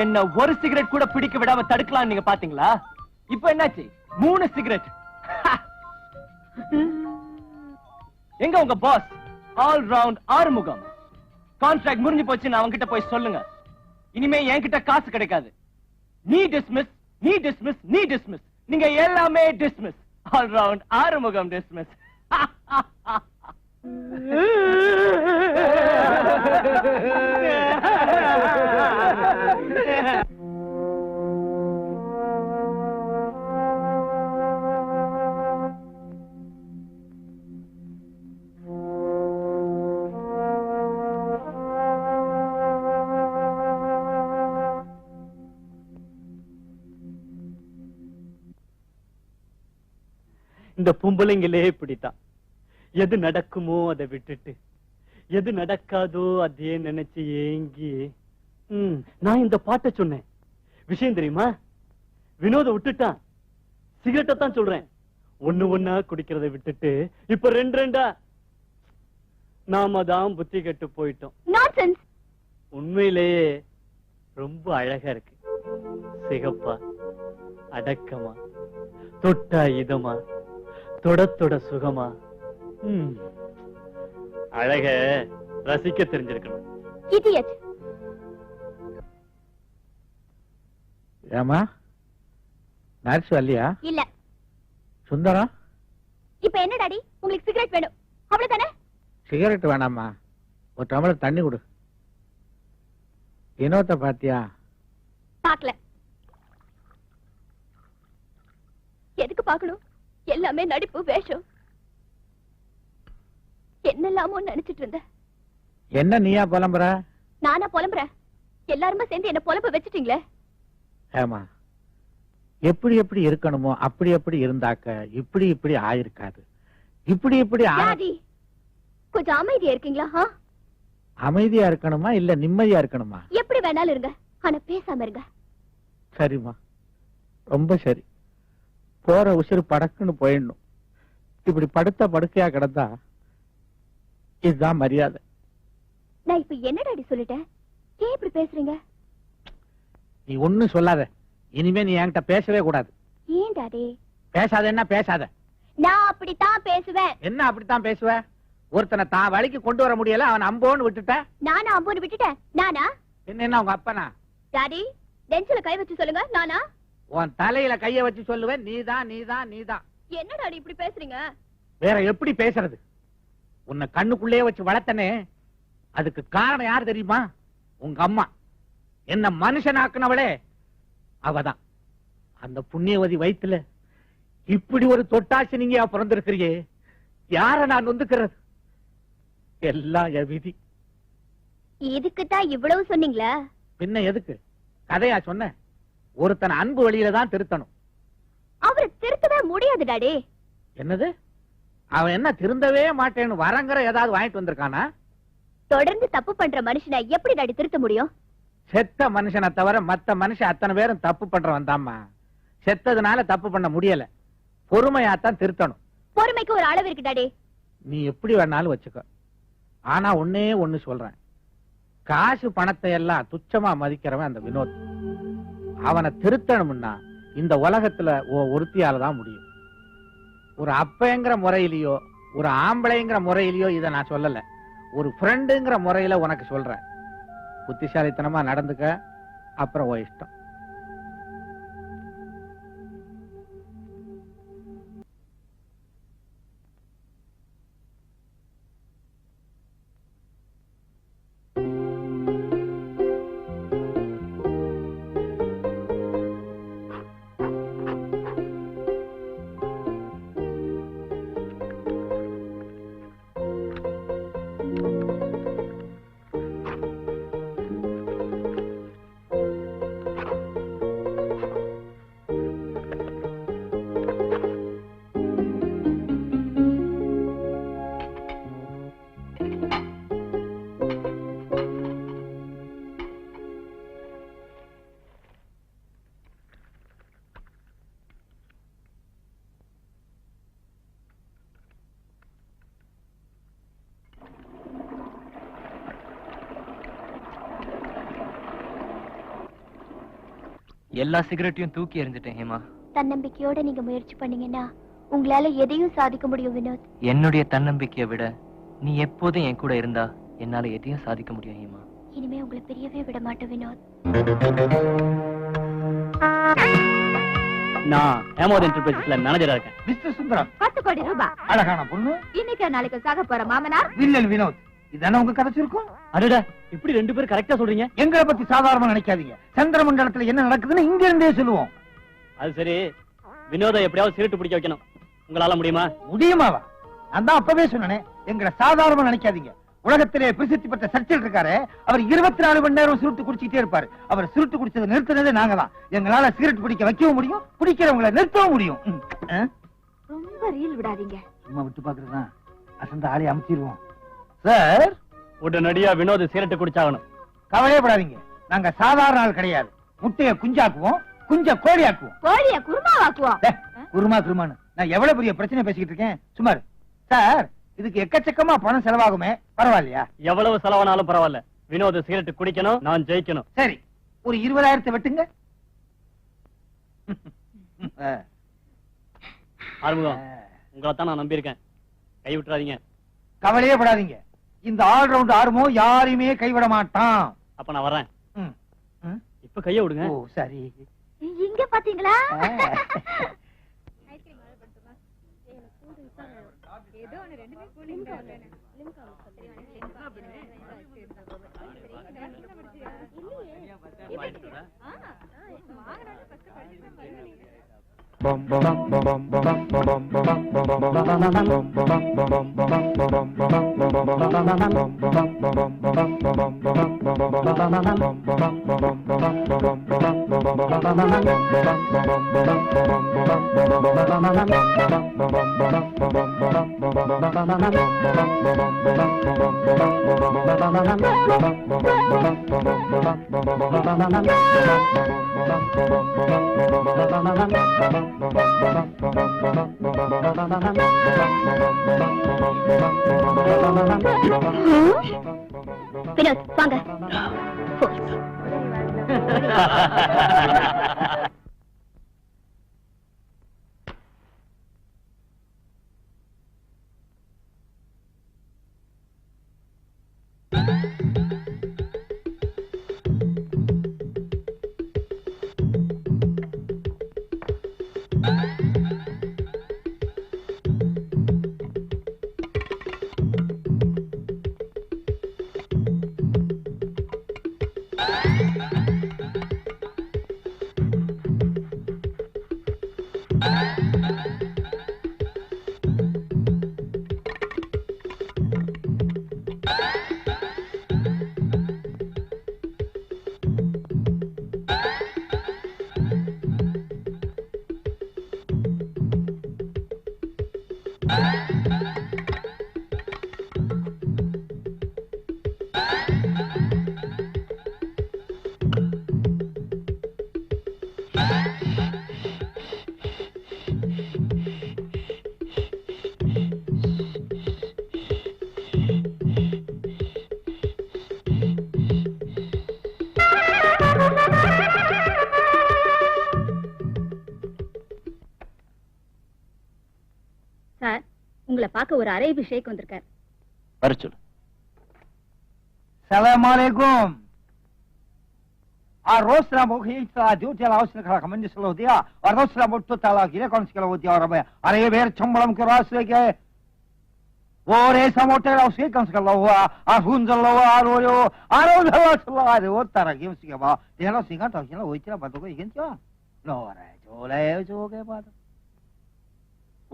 என்ன ஒரு சிகரெட் கூட பிடிக்க விடாம தடுக்கலாம் நீங்க பாத்தீங்களா? இப்ப என்னாச்சு? 3 சிகரெட். எங்க உங்க boss? All round Arumugam. Contract முடிஞ்சு போச்சு, நான் அவன்கிட்ட போய் சொல்லுங்க. இனிமே என்கிட்ட காசு கிடைக்காது. நீ டிஸ்மிஸ், நீ டிஸ்மிஸ், நீ டிஸ்மிஸ். நீங்க எல்லாமே dismiss. All round Arumugam dismiss. இந்த பொம்பளைங்களே இப்படித்தான். எது நடக்குமோ அதை விட்டுட்டு, எது நடக்காதோ அதையே நினைச்சு ஏங்கி. நான் இந்த பாட்டை சொன்னேன். விஷயம் தெரியுமா? வினோத விட்டுட்டான். சிகரெட்டை தான் சொல்றேன். ஒண்ணு ஒண்ணா குடிக்கிறத விட்டுட்டு இப்ப ரெண்டு ரெண்டா. நாம தான் புத்தி கெட்டு போயிட்டோம். நான்சென்ஸ். உண்மையிலேயே ரொம்ப அழகா இருக்கு. சிகப்பா, அடக்கமா, தொட்டா இதமா, தொட தொட சுகமா. அழக ரசிக்க தெரிஞ்சிருக்கணும். இடியட். ஏமா நர்ஸ் வரலையா? இல்ல. சுந்தரம், இப்ப என்ன டாடி, உங்களுக்கு சிகரெட் வேணும் அவ்வளவுதானே? சிகரெட் வேணாமா, ஒரு டம்ளர் தண்ணி கொடு. வினோத்தை பாத்தியா? பாக்கல. எதுக்கு பாக்கணும்? எல்லாமே நடிப்பு, வேஷம். என்னெல்லாமோ நினைச்சிட்டு இருந்த. என்ன நீயா புலம்புற? நானா புலம்புறேன்? எல்லாருமே சேர்ந்து என்ன புலம்ப வச்சுட்டீங்களே. ஏமா, எப்படி எப்படி இருக்கணுமோ அப்படி எப்படி இருந்தாக்க இப்படி இப்படி ஆயிருக்காது. இப்படி இப்படி டாடி, கொஞ்சம் அமைதியா இருக்கீங்களா? அமைதியா இருக்கணுமா இல்ல நிம்மதியா இருக்கணுமா? எப்படி வேணாலும் இருங்க, ஆனா பேசாம இருங்க. சரிம்மா, ரொம்ப சரி. போற உசிறு படக்குன்னு போயிடணும். இப்படி படுத்த படுக்கையா கிடந்தா இதுதான் மரியாதை. நான் இப்ப என்ன டாடி சொல்லிட்டேன்? ஏன் இப்படி பேசுறீங்க? நீ ஒண்ணும் சொல்லாத. இனிமே நீ என்கிட்ட பேசவே கூடாது. ஏன் டாடி? பேசாத. என்ன பேசாத? நான் அப்படித்தான் பேசுவேன். என்ன அப்படித்தான் பேசுவ? ஒருத்தனை தான் வழிக்கு கொண்டு வர முடியல, அவன் அம்போன்னு விட்டுட்ட. நானா அம்போன்னு விட்டுட்டேன்? நானா? என்ன உங்க அப்பனா? டாடி, நெஞ்சில கை வச்சு சொல்லுங்க. நானா? உன் தலையில கைய வச்சு சொல்லுவேன். நீதான் நீதான் நீதான். என்ன டாடி இப்படி பேசுறீங்க? வேற எப்படி பேசுறது? உன்னை கண்ணுக்குள்ளே வச்சு வளர்த்தனே, அதுக்கு காரணம் யார் தெரியுமா? உங்க அம்மா. என்ன மனுஷனாக்குனவளே அவதான். அந்த புண்ணியவதி வயித்துல இப்படி ஒரு தொட்டாச்சு நீங்க பிறந்திருக்கிறியே, யார நான் நொந்துக்கிறது? எல்லாம் என் விதி. இதுக்குத்தான் இவ்வளவு சொன்னீங்களா? பின்ன எதுக்கு கதையா சொன்ன? ஒருத்தன் அன்பு வழியில தான் திருத்தணும். அவரை திருத்தவே முடியாது டாடி. என்னது? அவன் என்ன திருந்தவே மாட்டேன்னு வரங்கிற ஏதாவது வாங்கிட்டு வந்திருக்கானா? தொடர்ந்து தப்பு பண்ற மனுஷனை எப்படி டாடி திருத்த முடியும்? செத்த மனுஷனை தவிர மத்த மனுஷன் அத்தனை பேரும் தப்பு பண்றவன் தாம்மா. செத்ததுனால தப்பு பண்ண முடியல, பொறுமையாத்தான் திருத்தணும். பொறுமைக்கு ஒரு அளவு இருக்கு டாடி. நீ எப்படி வேணாலும் வச்சுக்க. ஆனா ஒன்னே ஒண்ணு சொல்றேன், காசு பணத்தை எல்லாம் துச்சமா மதிக்கிறவன் அந்த வினோத். அவனை திருத்தணும்னா இந்த உலகத்துல ஒருத்தியால தான் முடியும். ஒரு அப்பங்கிற முறையிலயோ ஒரு ஆம்பளைங்கிற முறையிலயோ இதை நான் சொல்லல, ஒரு ஃப்ரெண்டுங்கிற முறையில உனக்கு சொல்றேன். புத்திசாலித்தனமா நடந்துக்க, அப்புறம் ஓ இஷ்டம். எல்லா சிகரெட்டையும் தூக்கி எறிஞ்சிட்டேன் ஹேமா. தன்னம்பிக்கையோட நீங்க முயற்சி பண்ணீங்கன்னா உங்களால எதையும் சாதிக்க முடியும் வினோத். என்னுடைய தன்னம்பிக்கையை விட நீ எப்போதும் என் கூட இருந்தா என்னால எதையும் சாதிக்க முடியும் ஹேமா. இனிமே உங்களை பிரியவே விட மாட்டேன் வினோத். நான் ஹேமோத் என்டர்பிரைசஸ்ல மேனேஜரா இருக்கேன். மிஸ்டர் சுந்தரம் 10 கோடி ரூபாய். அழகான பொண்ணு. இன்னைக்கு நாளைக்கு சாக போற மாமனார். வில்லல் வினோத். இதானே உங்க கதை இருக்கும்? அடடா, இப்படி 2 பேரும் கரெக்டா சொல்றீங்க. எங்களை பத்தி சாதாரணமா நினைக்காதீங்க. சந்திர மண்டலத்துல என்ன நடக்குதுன்னு இங்க இருந்தே சொல்லுவோம். அது சரி, வினோத எப்படியாவது சிகரெட் பிடிக்க வைக்கணும். உங்களால முடியுமா? முடியுமாவா? நான் தான் அப்பவே சொன்னேனே, எங்களை சாதாரணமா நினைக்காதீங்க. உலகத்திலே பிரசித்தி பெற்ற சர்ச்சில் இருக்காரு, அவர் 24 மணி நேரம் சுருட்டு குடிச்சிட்டே இருப்பாரு. அவர் சுருட்டு குடிச்சதை நிறுத்தினதே நாங்க தான். எங்களால சிகரெட் பிடிக்க வைக்கவும் முடியும், பிடிக்கிறவங்களை நிறுத்தவும் முடியும். ரொம்ப ரீல் விடாதீங்க. சும்மா விட்டு பாக்குறதுதான். அசந்த ஆளை அமைச்சிருவோம். சார், உடனடியா வினோத் சிகரெட் குடிச்சாகணும். கவலையப்படாதீங்க, நாங்க சாதாரண ஆள் கிடையாது. முட்டையை குஞ்சாக்குவோம், குஞ்ச கோழியாக்குவோம். கோழிய குருமாவாக்குவோம். குருமா குருமான்னு நான் எவ்வளவு பெரிய பிரச்சனை பேசிக்கிட்டு இருக்கேன். சுமார் சார், இதுக்கு எக்கச்சக்கமா பணம் செலவாகுமே, பரவாயில்லையா? எவ்வளவு செலவானாலும் பரவாயில்ல, வினோத் சிகரெட் குடிக்கணும், நான் ஜெயிக்கணும். சரி, ஒரு 20,000 வெட்டுங்க. ஆறுமுகம், உங்களை தான் நான் நம்பியிருக்கேன், கை விட்டுறாதீங்க. கவலையே படாதீங்க, இந்த ஆல்ரவுண்ட் ஆர்மோ யாரையுமே கைவிட மாட்டான். அப்ப நான் வரேன். ம், ம். இப்ப கைய விடுங்க. ஓ சரி. இங்க பாத்தீங்களா? வினோத் வாங்க. சார், உங்களை பார்க்க ஒரு அரேபி ஷேக் வந்திருக்கார். வர சொல்லு. சலாம் அலைக்கும். A rostra mochita duty la osna khala kamandi slodia. A rostra molto tala gile konskela odi arabe. Are ver chambalam ke rasle ore samote la uske konskela wa. A hunzala wa aroyo. Aroyo sala o tara gimsike ba. Dela singa ta kila oitira badoko igencha. No ara jole joge bad.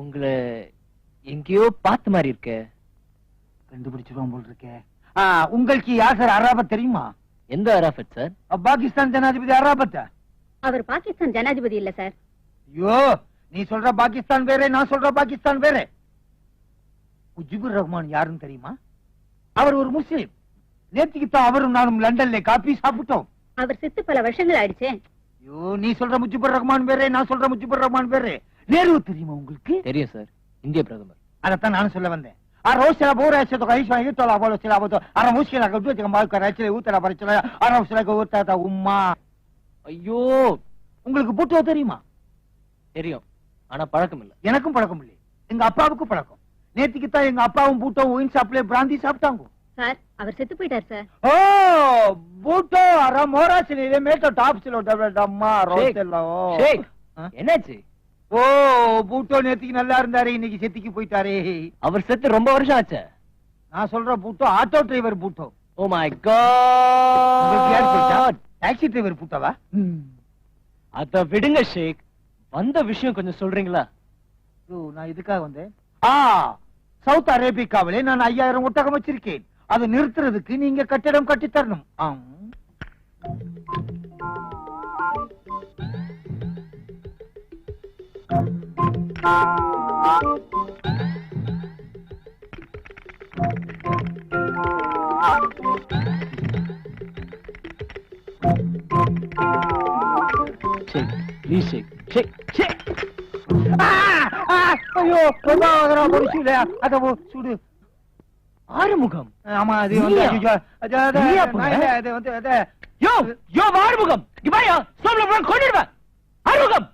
உங்களை எங்கேயோ பார்த்த மாதிரி இருக்க. கண்டுபிடிச்சிரோம் போல் இருக்கே. உங்களுக்கு யார் sir Arafat தெரியுமா? எந்த அராபத் சார்? பாகிஸ்தான் ஜனாதிபதி அராபத்தா? அவர் பாகிஸ்தான் ஜனாதிபதி இல்ல சார். ஐயோ, நீ சொல்ற பாகிஸ்தான் வேற, நான் சொல்ற பாகிஸ்தான் வேற. முஜிபுர் ரஹ்மான் யாருன்னு தெரியுமா? அவர் ஒரு முஸ்லிம். நேற்றுக்கு தான் அவரும் நானும் லண்டன்ல காபி சாப்பிட்டோம். அவர் செத்து பல வருஷங்கள் ஆயிடுச்சே. ஐயோ, நீ சொல்ற முஜிபுர் ரஹ்மான் வேற, நான் சொல்ற முஜிபுர் ரஹ்மான் வேற. நேரு தெரியுமா உங்களுக்கு? தெரியும் சார், இந்திய பிரதமர். அதத்தான் நானும் சொல்ல வந்தேன். Arosela bora se to kai shwa yito la bolo se la boto. Ara mushkila ka duti ka mal ka rachile utala parichala. Ara usla ka utata umma. ஐயோ, உங்களுக்கு பூட்டோ தெரியுமா? தெரியும், ஆனா பழக்கம் இல்ல. எனக்கும் பழக்கம் இல்லை, எங்க அப்பாவுக்கும் பழக்கம். நேத்திக்கு தான் எங்க அப்பாவும் பூட்டோ ஒயின் ஷாப்ல பிராந்தி சாப்பிட்டாங்க. சார், அவர் செத்து போயிட்டார் சார். ஓ, பூட்டோ அர மோராசிலே மேட்டோ டாப்ஸ்ல டபுள் டம்மா ரோஸ்டெல்லோ. ஷேக், என்னாச்சு? ஓ பூட்டோ நேத்திக்கு நல்லா இருந்தாரு, இன்னைக்கு செத்திக்கு போயிட்டாரே. அவர் செத்து ரொம்ப வருஷம் ஆச்சு. நான் சொல்ற பூட்டோ ஆட்டோ டிரைவர் பூட்டோ. Oh my God. Taxi driver பூட்டாவா? அத விடுங்க ஷேக். வந்த விஷயம் கொஞ்சம் சொல்றீங்களா? நான் இதுக்காக வந்தேன். சவுத் அரேபியாவிலே நான் 5000 ஒட்டகம் வச்சிருக்கேன். அதை நிறுத்துறதுக்கு நீங்க கட்டிடம் கட்டி தரணும். ஐயோ சுடு. ஆறுமுகம். ஆமா அது ஆறுமுகம் கொண்டிருவேன். ஆறுமுகம்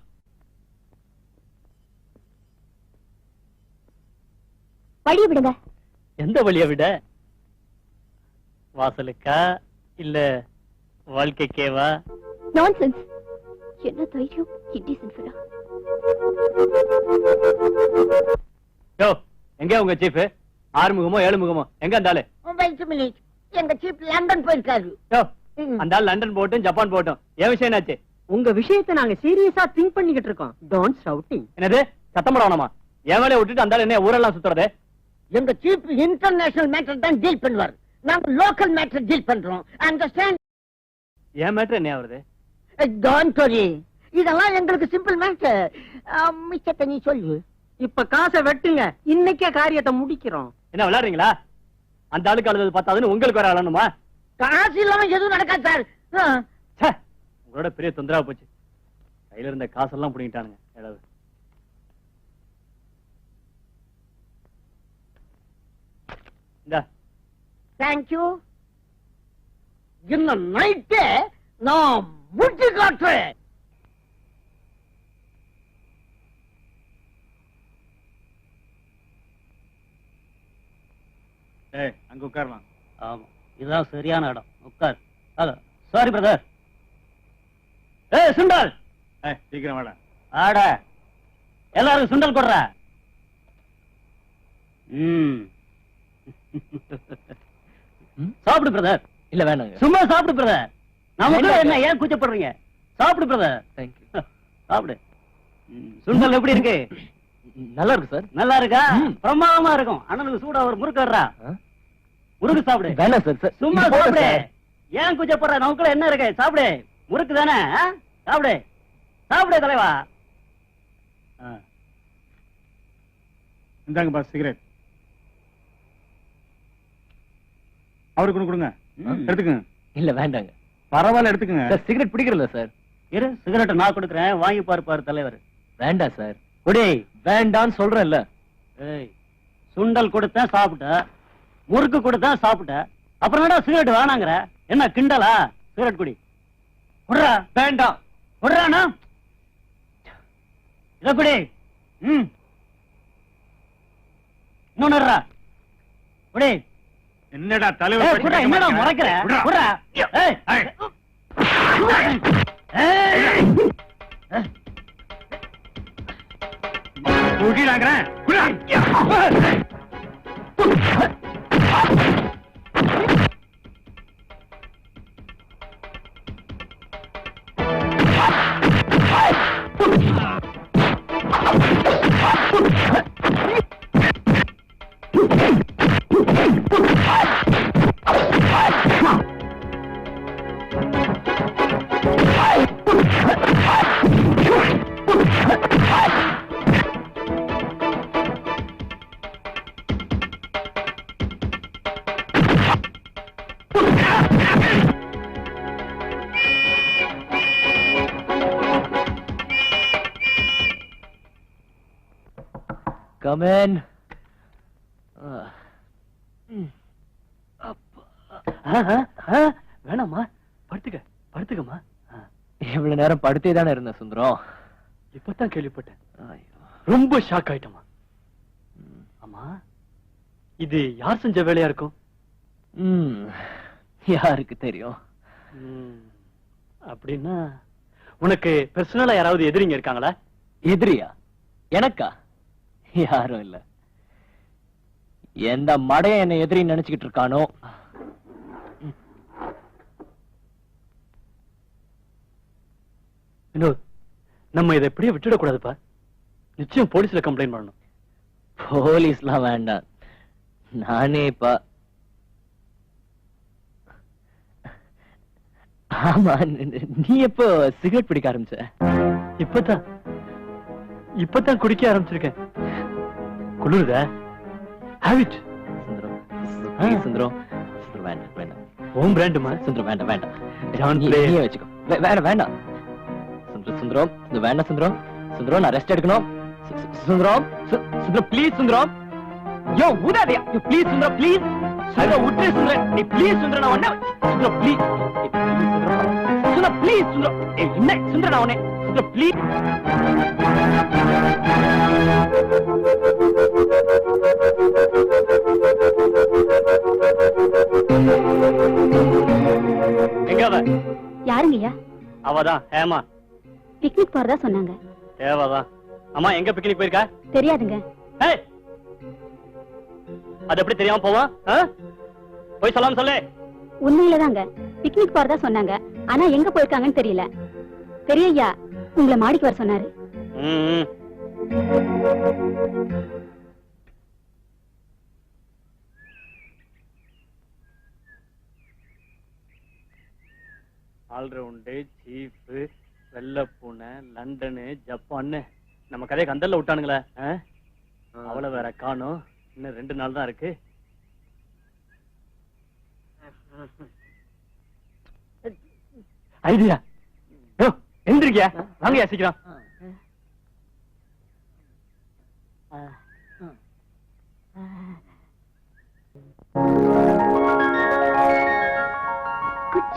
வழிய விடுங்க. எந்த வழிய விட? வாசலுக்கா இல்ல வாழ்க்கைக்கேவா? நான்சென்ஸ். என்ன தைரியம் இன்டீசன்ட் ஃபெலோ. யோ எங்க உங்க சீஃப்? ஆறுமுகமோ ஏழுமுகமோ எங்க இருந்தாலே? எங்க சீஃப் லண்டன் போயிருக்காரு. யோ அந்த ஆள் லண்டன் போட்டும் ஜப்பான் போட்டும் ஏன் விஷயம் என்னாச்சு? உங்க விஷயத்தை நாங்க சீரியஸா திங்க் பண்ணிக்கிட்டு இருக்கோம். Don't shouting. என்னது சத்தம் போடணுமா? என் வேலையை விட்டுட்டு அந்த ஆள் என்ன ஊரெல்லாம் சுத்துறது? எங்க சீஃப் இன்டர்நேஷனல் மேட்டர் தான் டீல் பண்ணுவார். நாங்க லோக்கல் மேட்டர் டீல் பண்றோம். அண்டர்ஸ்டாண்ட்? என் மேட்டர் என்ன ஆகுது? Don't worry. இதெல்லாம் எங்களுக்கு சிம்பிள் மேட்டர். மிச்சத்தை நீ சொல்லு. இப்ப காசை வெட்டுங்க, இன்னைக்கே காரியத்தை முடிக்கிறோம். என்ன விளையாடுறீங்களா? அந்த ஆளுக்கு அழுது பார்த்தாதுன்னு உங்களுக்கு வர அழணுமா? காசு இல்லாம எதுவும் நடக்காது சார். உங்களோட பெரிய தொந்தரவா போச்சு. கையில இருந்த காசெல்லாம் புடிங்கிட்டானுங்க. ஏதாவது இந்தா. தேங்க்யூ. இன்னும் நைட்டே நான் முடிச்சு காட்டுறேன். அங்க உட்காரலாம். ஆமா இதுதான் சரியான இடம். உட்கார். Sorry brother. சுண்டல் சீக்கிரம் வாடா. ஆட எல்லாரும் சுண்டல் கொடுற. சாப்பிடு பிரதர். இல்ல வேணாங்க. சும்மா சாப்பிடு பிரதர். நமக்கு என்ன ஏன் கூச்சப்படுறீங்க? சாப்பிடு பிரதர். தேங்க்யூ. சாப்பிடு. சுண்டல் எப்படி இருக்கு? நல்லா இருக்கு சார். நல்லா இருக்கா? பிரமாதமா இருக்கும். அண்ணனுக்கு சூடா ஒரு முறுக்கு வர்றா. முறுக்கு சாப்பிடு. வேணாம் சார். சும்மா சாப்பிடு. ஏன் கூச்சப்படுற? நமக்குள்ள என்ன இருக்கு? சாப்பிடு. முறுக்கு தானே. சாப்பிடு சாப்பிடு தலைவா. இந்தாங்க பாஸ் சிகரெட். அவருக்கு கொடுங்க. எடுத்துக்கங்க. இல்ல வேண்டாங்க. பரவாயில்ல எடுத்துக்கங்க. சார் சிகரெட் பிடிக்கிறல சார். இரு சிகரெட் நான் கொடுக்குறேன். வாங்கி பாரு தலைவர். வேண்டாம் சார். குடி. வேண்டான்னு சொல்றேன்ல. ஏய் சுண்டல் கொடுத்தேன் சாப்பிட்ட, முறுக்கு கொடுத்தேன் சாப்பிட்ட, அப்புறம் என்னடா சிகரெட் வேணாங்கிற? என்ன கிண்டலா? சிகரெட் குடி. குடுறா. வேண்டாம். குடுறானா? இத குடி. இன்னொன்னுறா குடி. என்னடா தலைவர் குடுறா. என்னடா முறைக்கிற? குடுறா. ஏய் குடிடாங்கறேன். Come in. வேணாமா? படுத்துக்கமா. இவ்வளவு நேரம் படுத்தே தானே இருந்த சுந்தரம். இப்பதான் கேள்விப்பட்டேன். ரொம்ப ஷாக் ஆயிட்டமா. ஆமா இது யார் செஞ்ச வேலையா இருக்கும்? யாருக்கு தெரியும்? அப்படின்னா உனக்கு பர்சனலா யாராவது எதிரிங்க இருக்காங்களா? எதிரியா? எனக்கா? யாரும் இல்ல. எந்த மடைய என்ன எதிரி நினைச்சுக்கிட்டு இருக்கானோ வினோத், நம்ம இதை எப்படியே விட்டுடக்கூடாதுப்பா. நிச்சயம் போலீஸ்ல கம்ப்ளைண்ட் பண்ணணும். போலீஸ்லாம் வேண்டாம். நானே இப்ப ஆமா, நீ எப்போ சிகரெட் பிடிக்க ஆரம்பிச்ச? இப்பதான் குடிக்க ஆரம்பிச்சிருக்கேன். குளிருதா? ஹேபிட். சுந்தரம், please சுந்தரம். சுந்தரம் வேண்டாம் வேண்டாம். ஹோம் பிராண்டுமா? சுந்தரம் வேண்டாம் வேண்டாம். Don't நீ play. நீயே வச்சுக்கோ. வேண்டாம் வேண்டாம். சுந்தரம் சுந்தரம், இது வேண்டாம் சுந்தரம். சுந்தரம், நான் ரெஸ்ட் எடுக்கணும். சுந்தரம், சுந்தரம் ப்ளீஸ் சுந்தரம். யோ ஊதாதே. You please Sundaram, please. Sundaram உட்ரே சுந்தரம். நீ ப்ளீஸ் சுந்தரம், நான் உன்னை சுந்தரம் ப்ளீஸ். சுந்தரம் ப்ளீஸ் சுந்தரம். என்ன சுந்தரம், நான் உன்னை சுந்தரம் ப்ளீஸ். எங்க அவ? யாருங்கய்யா? அவதான் ஹேமா. பிக்னிக் போறதா சொன்னாங்க. தேவாதான். அம்மா எங்க பிக்னிக் போயிருக்கா? தெரியாதுங்க. ஏய், அது எப்படி தெரியாம போவான்? போய் சொல்லாம சொல்லு. உண்மையிலதாங்க பிக்னிக் போறதா சொன்னாங்க. ஆனா எங்க போயிருக்காங்கன்னு தெரியல. பெரியய்யா உங்களை மாடிக்கு வர சொன்னாரு. ஆல்ரவுண்டு, சீஃப், வெள்ளப்பூனை, லண்டனு, ஜப்பான்னு நம்ம கதையை கந்தல்ல விட்டானுங்களே. அவளை வேற காணும். இன்னும் 2 நாள் தான் இருக்கு. ஐடியா எந்திரிக்கியா? வாங்கயா சீக்கிரம்.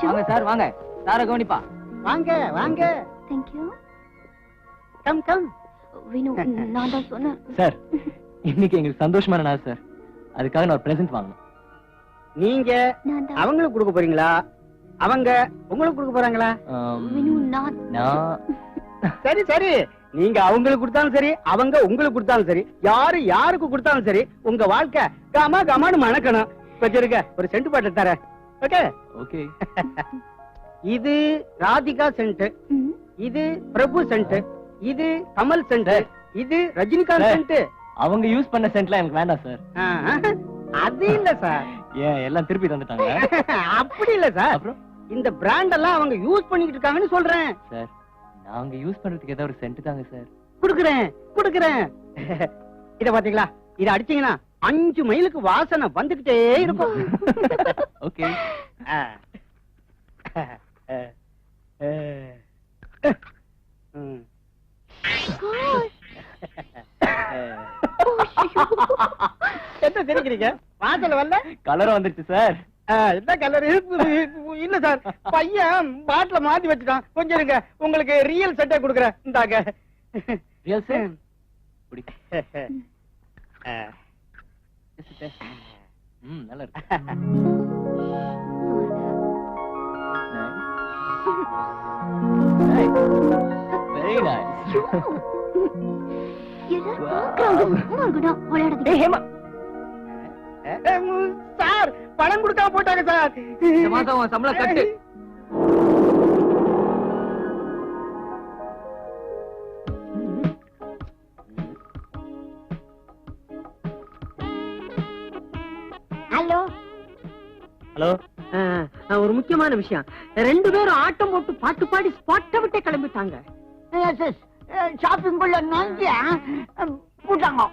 வாங்க சார், வாங்க. சார கவனிப்பா. வாங்க வாங்க. Thank you. Come come. Vinu, நான் தான் சொன்னேன். சார், இன்னைக்கு எங்களுக்கு சந்தோஷமான நாள் சார். அதுக்காக நான் ஒரு பிரசன்ட் வாங்கணும். நீங்க நான் தான். அவங்களுக்கு கொடுக்க போறீங்களா? அவங்க உங்களுக்கு கொடுக்க போறாங்களா? வினு, நான் சரி சரி, நீங்க அவங்களுக்கு கொடுத்தாலும் சரி, அவங்க உங்களுக்கு கொடுத்தாலும் சரி, யாருக்கு கொடுத்தாலும் சரி, உங்க வாழ்க்கை கமா கமான்னு மணக்கணும். வச்சிருக்க ஒரு சென்ட் பாட்டில் தர. Okay okay. இது ராதிகா சென்ட், இது பிரபு சென்ட், இது கமல் சென்ட், இது ரஜினிகாந்த் சென்ட். அவங்க யூஸ் பண்ண சென்ட்லாம் எனக்கு வேண்டாம் சார். அது இல்ல சார். ஏன் எல்லாம் திருப்பி தந்துட்டாங்க? அப்படி இல்ல சார். அப்புறம் இந்த பிராண்ட் எல்லாம் அவங்க யூஸ் பண்ணிட்டு இருக்காங்கன்னு சொல்றேன் சார். நாங்க யூஸ் பண்றதுக்கு ஏதாவது ஒரு சென்ட் தாங்க சார். குடுக்குறேன். இத பாத்தீங்களா? இத அடிச்சீங்கன்னா 5 மைலுக்கு வாசனை வந்துகிட்டே இருக்கும். ஓகே. என்ன தெரிக்கிறீங்க? வாசல் வரல? கலர் வந்துருச்சு சார். என்ன கலர்? இல்ல சார், பையன் பாட்டில மாத்தி வச்சுட்டான். கொஞ்சம் இருங்க, உங்களுக்கு ரியல் செட்டை கொடுக்குறேன். இந்தாங்க. Real sir. நல்லா இருக்கு. Very nice. சார், பணம் கொடுக்காம போட்டாங்க சார். இந்த மாசம் சம்பளம் கட்டு. Hello hello. ஒரு முக்கியமான விஷயம். 2 பேரும் ஆட்டம் போட்டு பாட்டு பாடி ஸ்பாட்டை விட்டே கிளம்பிட்டாங்க. ஷாப்பிங் குள்ள நோங்கி போட்டாங்க.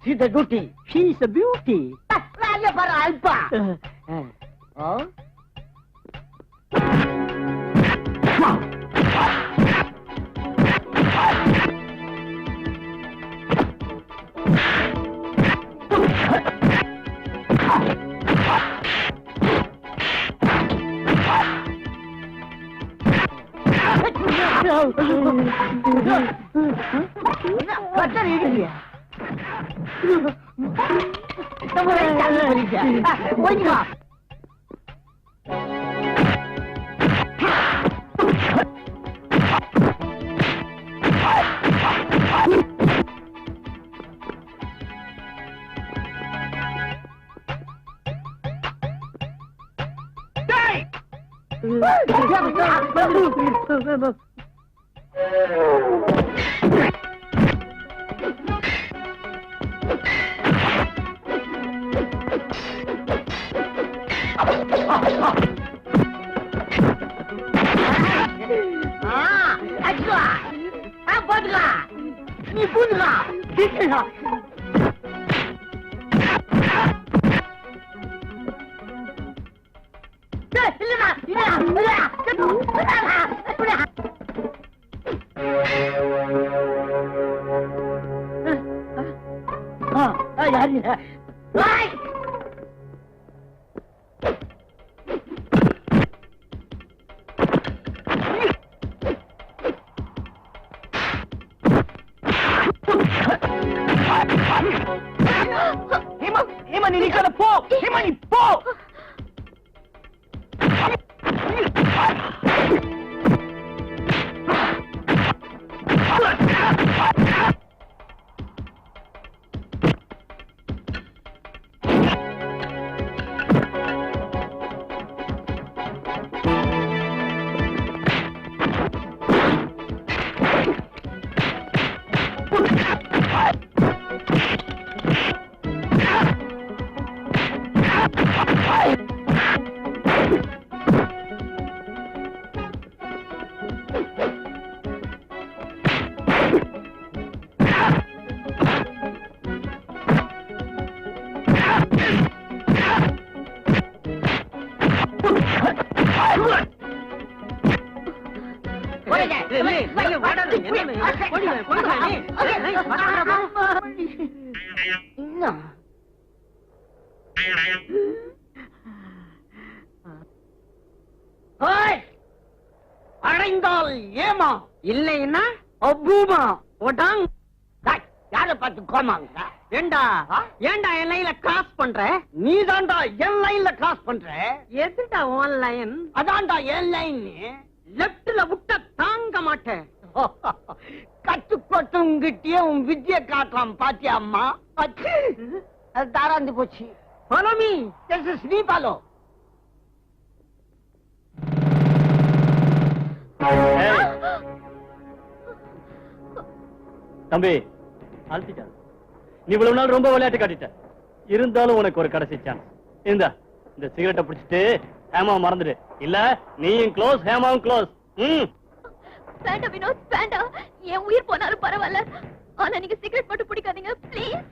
She's a beauty. She's a beauty. Vale para alpa. Oh? அடைந்தால் ஏமா இல்லைன்னா அபூமா ஓட்டாங் யார பார்த்து கோமாங்க ஏண்டா ஏண்டா என் லைன்ல கிராஸ் பண்ற நீ தாண்டா என் லைன்ல கிராஸ் பண்ற எதுடா உன் லைன் அதான்டா என் லைன் லெப்ட்ல விட்ட தாங்க மாட்டேன் கட்டுப்பட்டுங்கிட்டே உன் வித்திய காட்டுறான் பாத்தியா அம்மா அது தாராந்து போச்சு follow me this is me follow தம்பி அழுத்திட்ட நீ இவ்வளவு நாள் ரொம்ப விளையாட்டு காட்டிட்ட இருந்தாலும் உனக்கு ஒரு கடைசி சான்ஸ் இந்த சிகரெட்டை பிடிச்சிட்டு ஹேமா மறந்துடு இல்ல நீயும் க்ளோஸ் ஹேமாவும் க்ளோஸ் வேண்டாம் வினோத் வேண்டாம் என் உயிர் போனாலும் பரவாயில்ல ஆனா நீங்க சிகரெட் மட்டும் பிடிக்காதீங்க ப்ளீஸ்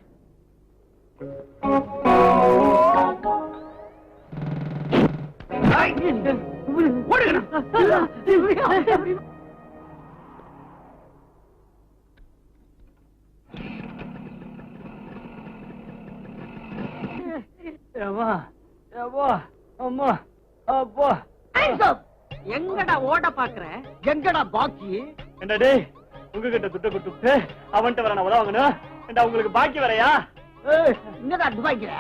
அம்மா அப்பா எங்கடா ஓட பாக்குற எங்கடா பாக்கி என்ன டேய் உங்ககிட்ட துட்ட கொடுத்து அவன்கிட்ட வர நான் உதவாங்கணும் உங்களுக்கு பாக்கி வரையா என்னடா துபாய்க்கிற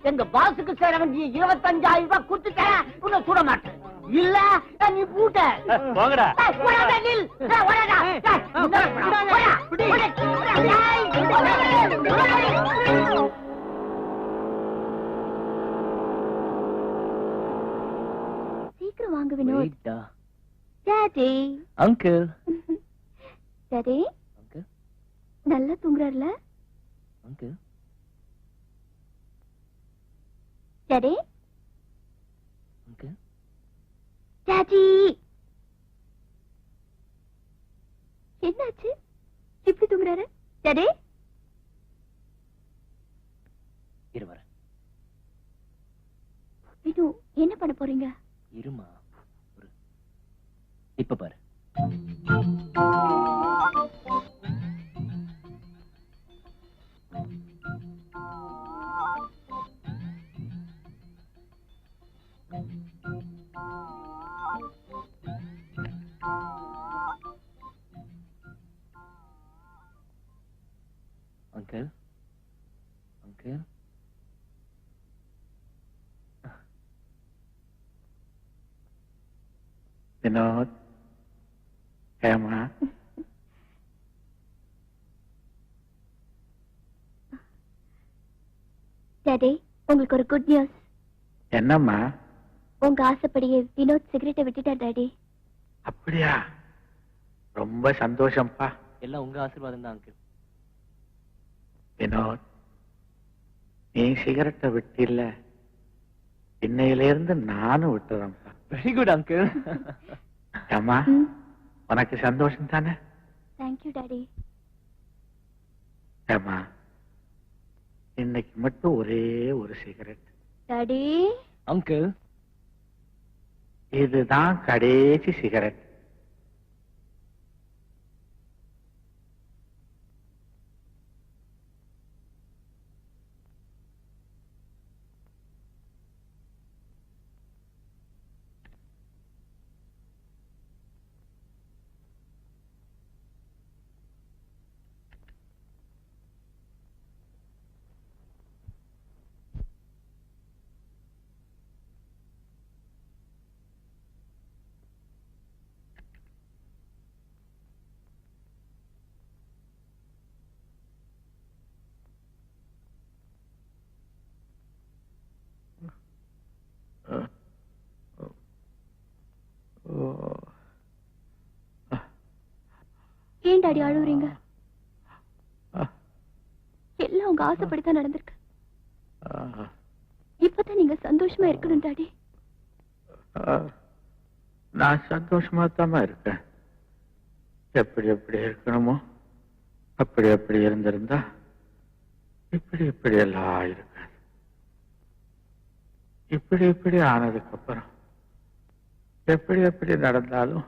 எங்க பாசுக்கு சேர வேண்டிய 25,000 ரூபாய் கொடுத்துட்டேன், உன்னை சுட மாட்டேன். இல்ல நீ பூட்ட போங்கடா. நில். ஓடாதா. சீக்கிரம் வாங்க Vinod. Daddy. Uncle. Daddy. Uncle. நல்லா தூங்குறாருல? அங்கிள். டாடி. அங்கிள். டாடி. என்னாச்சு? இப்படி தூங்குறாரு? டாடி. இருவர. வினு, என்ன பண்ண போறீங்க? இருமா. இப்ப பாரு. Uncle. Uncle. Vinod, Hema, daddy, உங்களுக்கு ஒரு குட் நியூஸ். என்னம்மா? உங்க ஆசைப்படியே வினோத் சிகரெட்டை விட்டுட்டார் டாடி. அப்படியா? ரொம்ப சந்தோஷம்ப்பா. எல்லாம் உங்க ஆசீர்வாதம் தான் அங்கிள். வினோத், நீ சிகரெட்டை விட்டில்ல, இன்னையிலிருந்து நானும் விட்டுறேன்ப்பா. Very good uncle. ஏம்மா, உனக்கு சந்தோஷம் தானே? Thank you daddy. ஏம்மா, இன்னைக்கு மட்டும் ஒரே ஒரு சிகரெட். டாடி. அங்கிள். இதுதான் கடைசி சிகரெட். ஏன் டாடி அழுவுறீங்க? எல்லாம் உங்க ஆசைப்படித்தான் நடந்திருக்கு. இப்பதான் நீங்க சந்தோஷமா இருக்கணும் டாடி. நான் சந்தோஷமா தான் இருக்கேன். எப்படி எப்படி இருக்கணுமோ அப்படி எப்படி இருந்திருந்தா இப்படி இப்படி எல்லாம் இருக்கேன். இப்படி இப்படி ஆனதுக்கு அப்புறம் எப்படி எப்படி நடந்தாலும்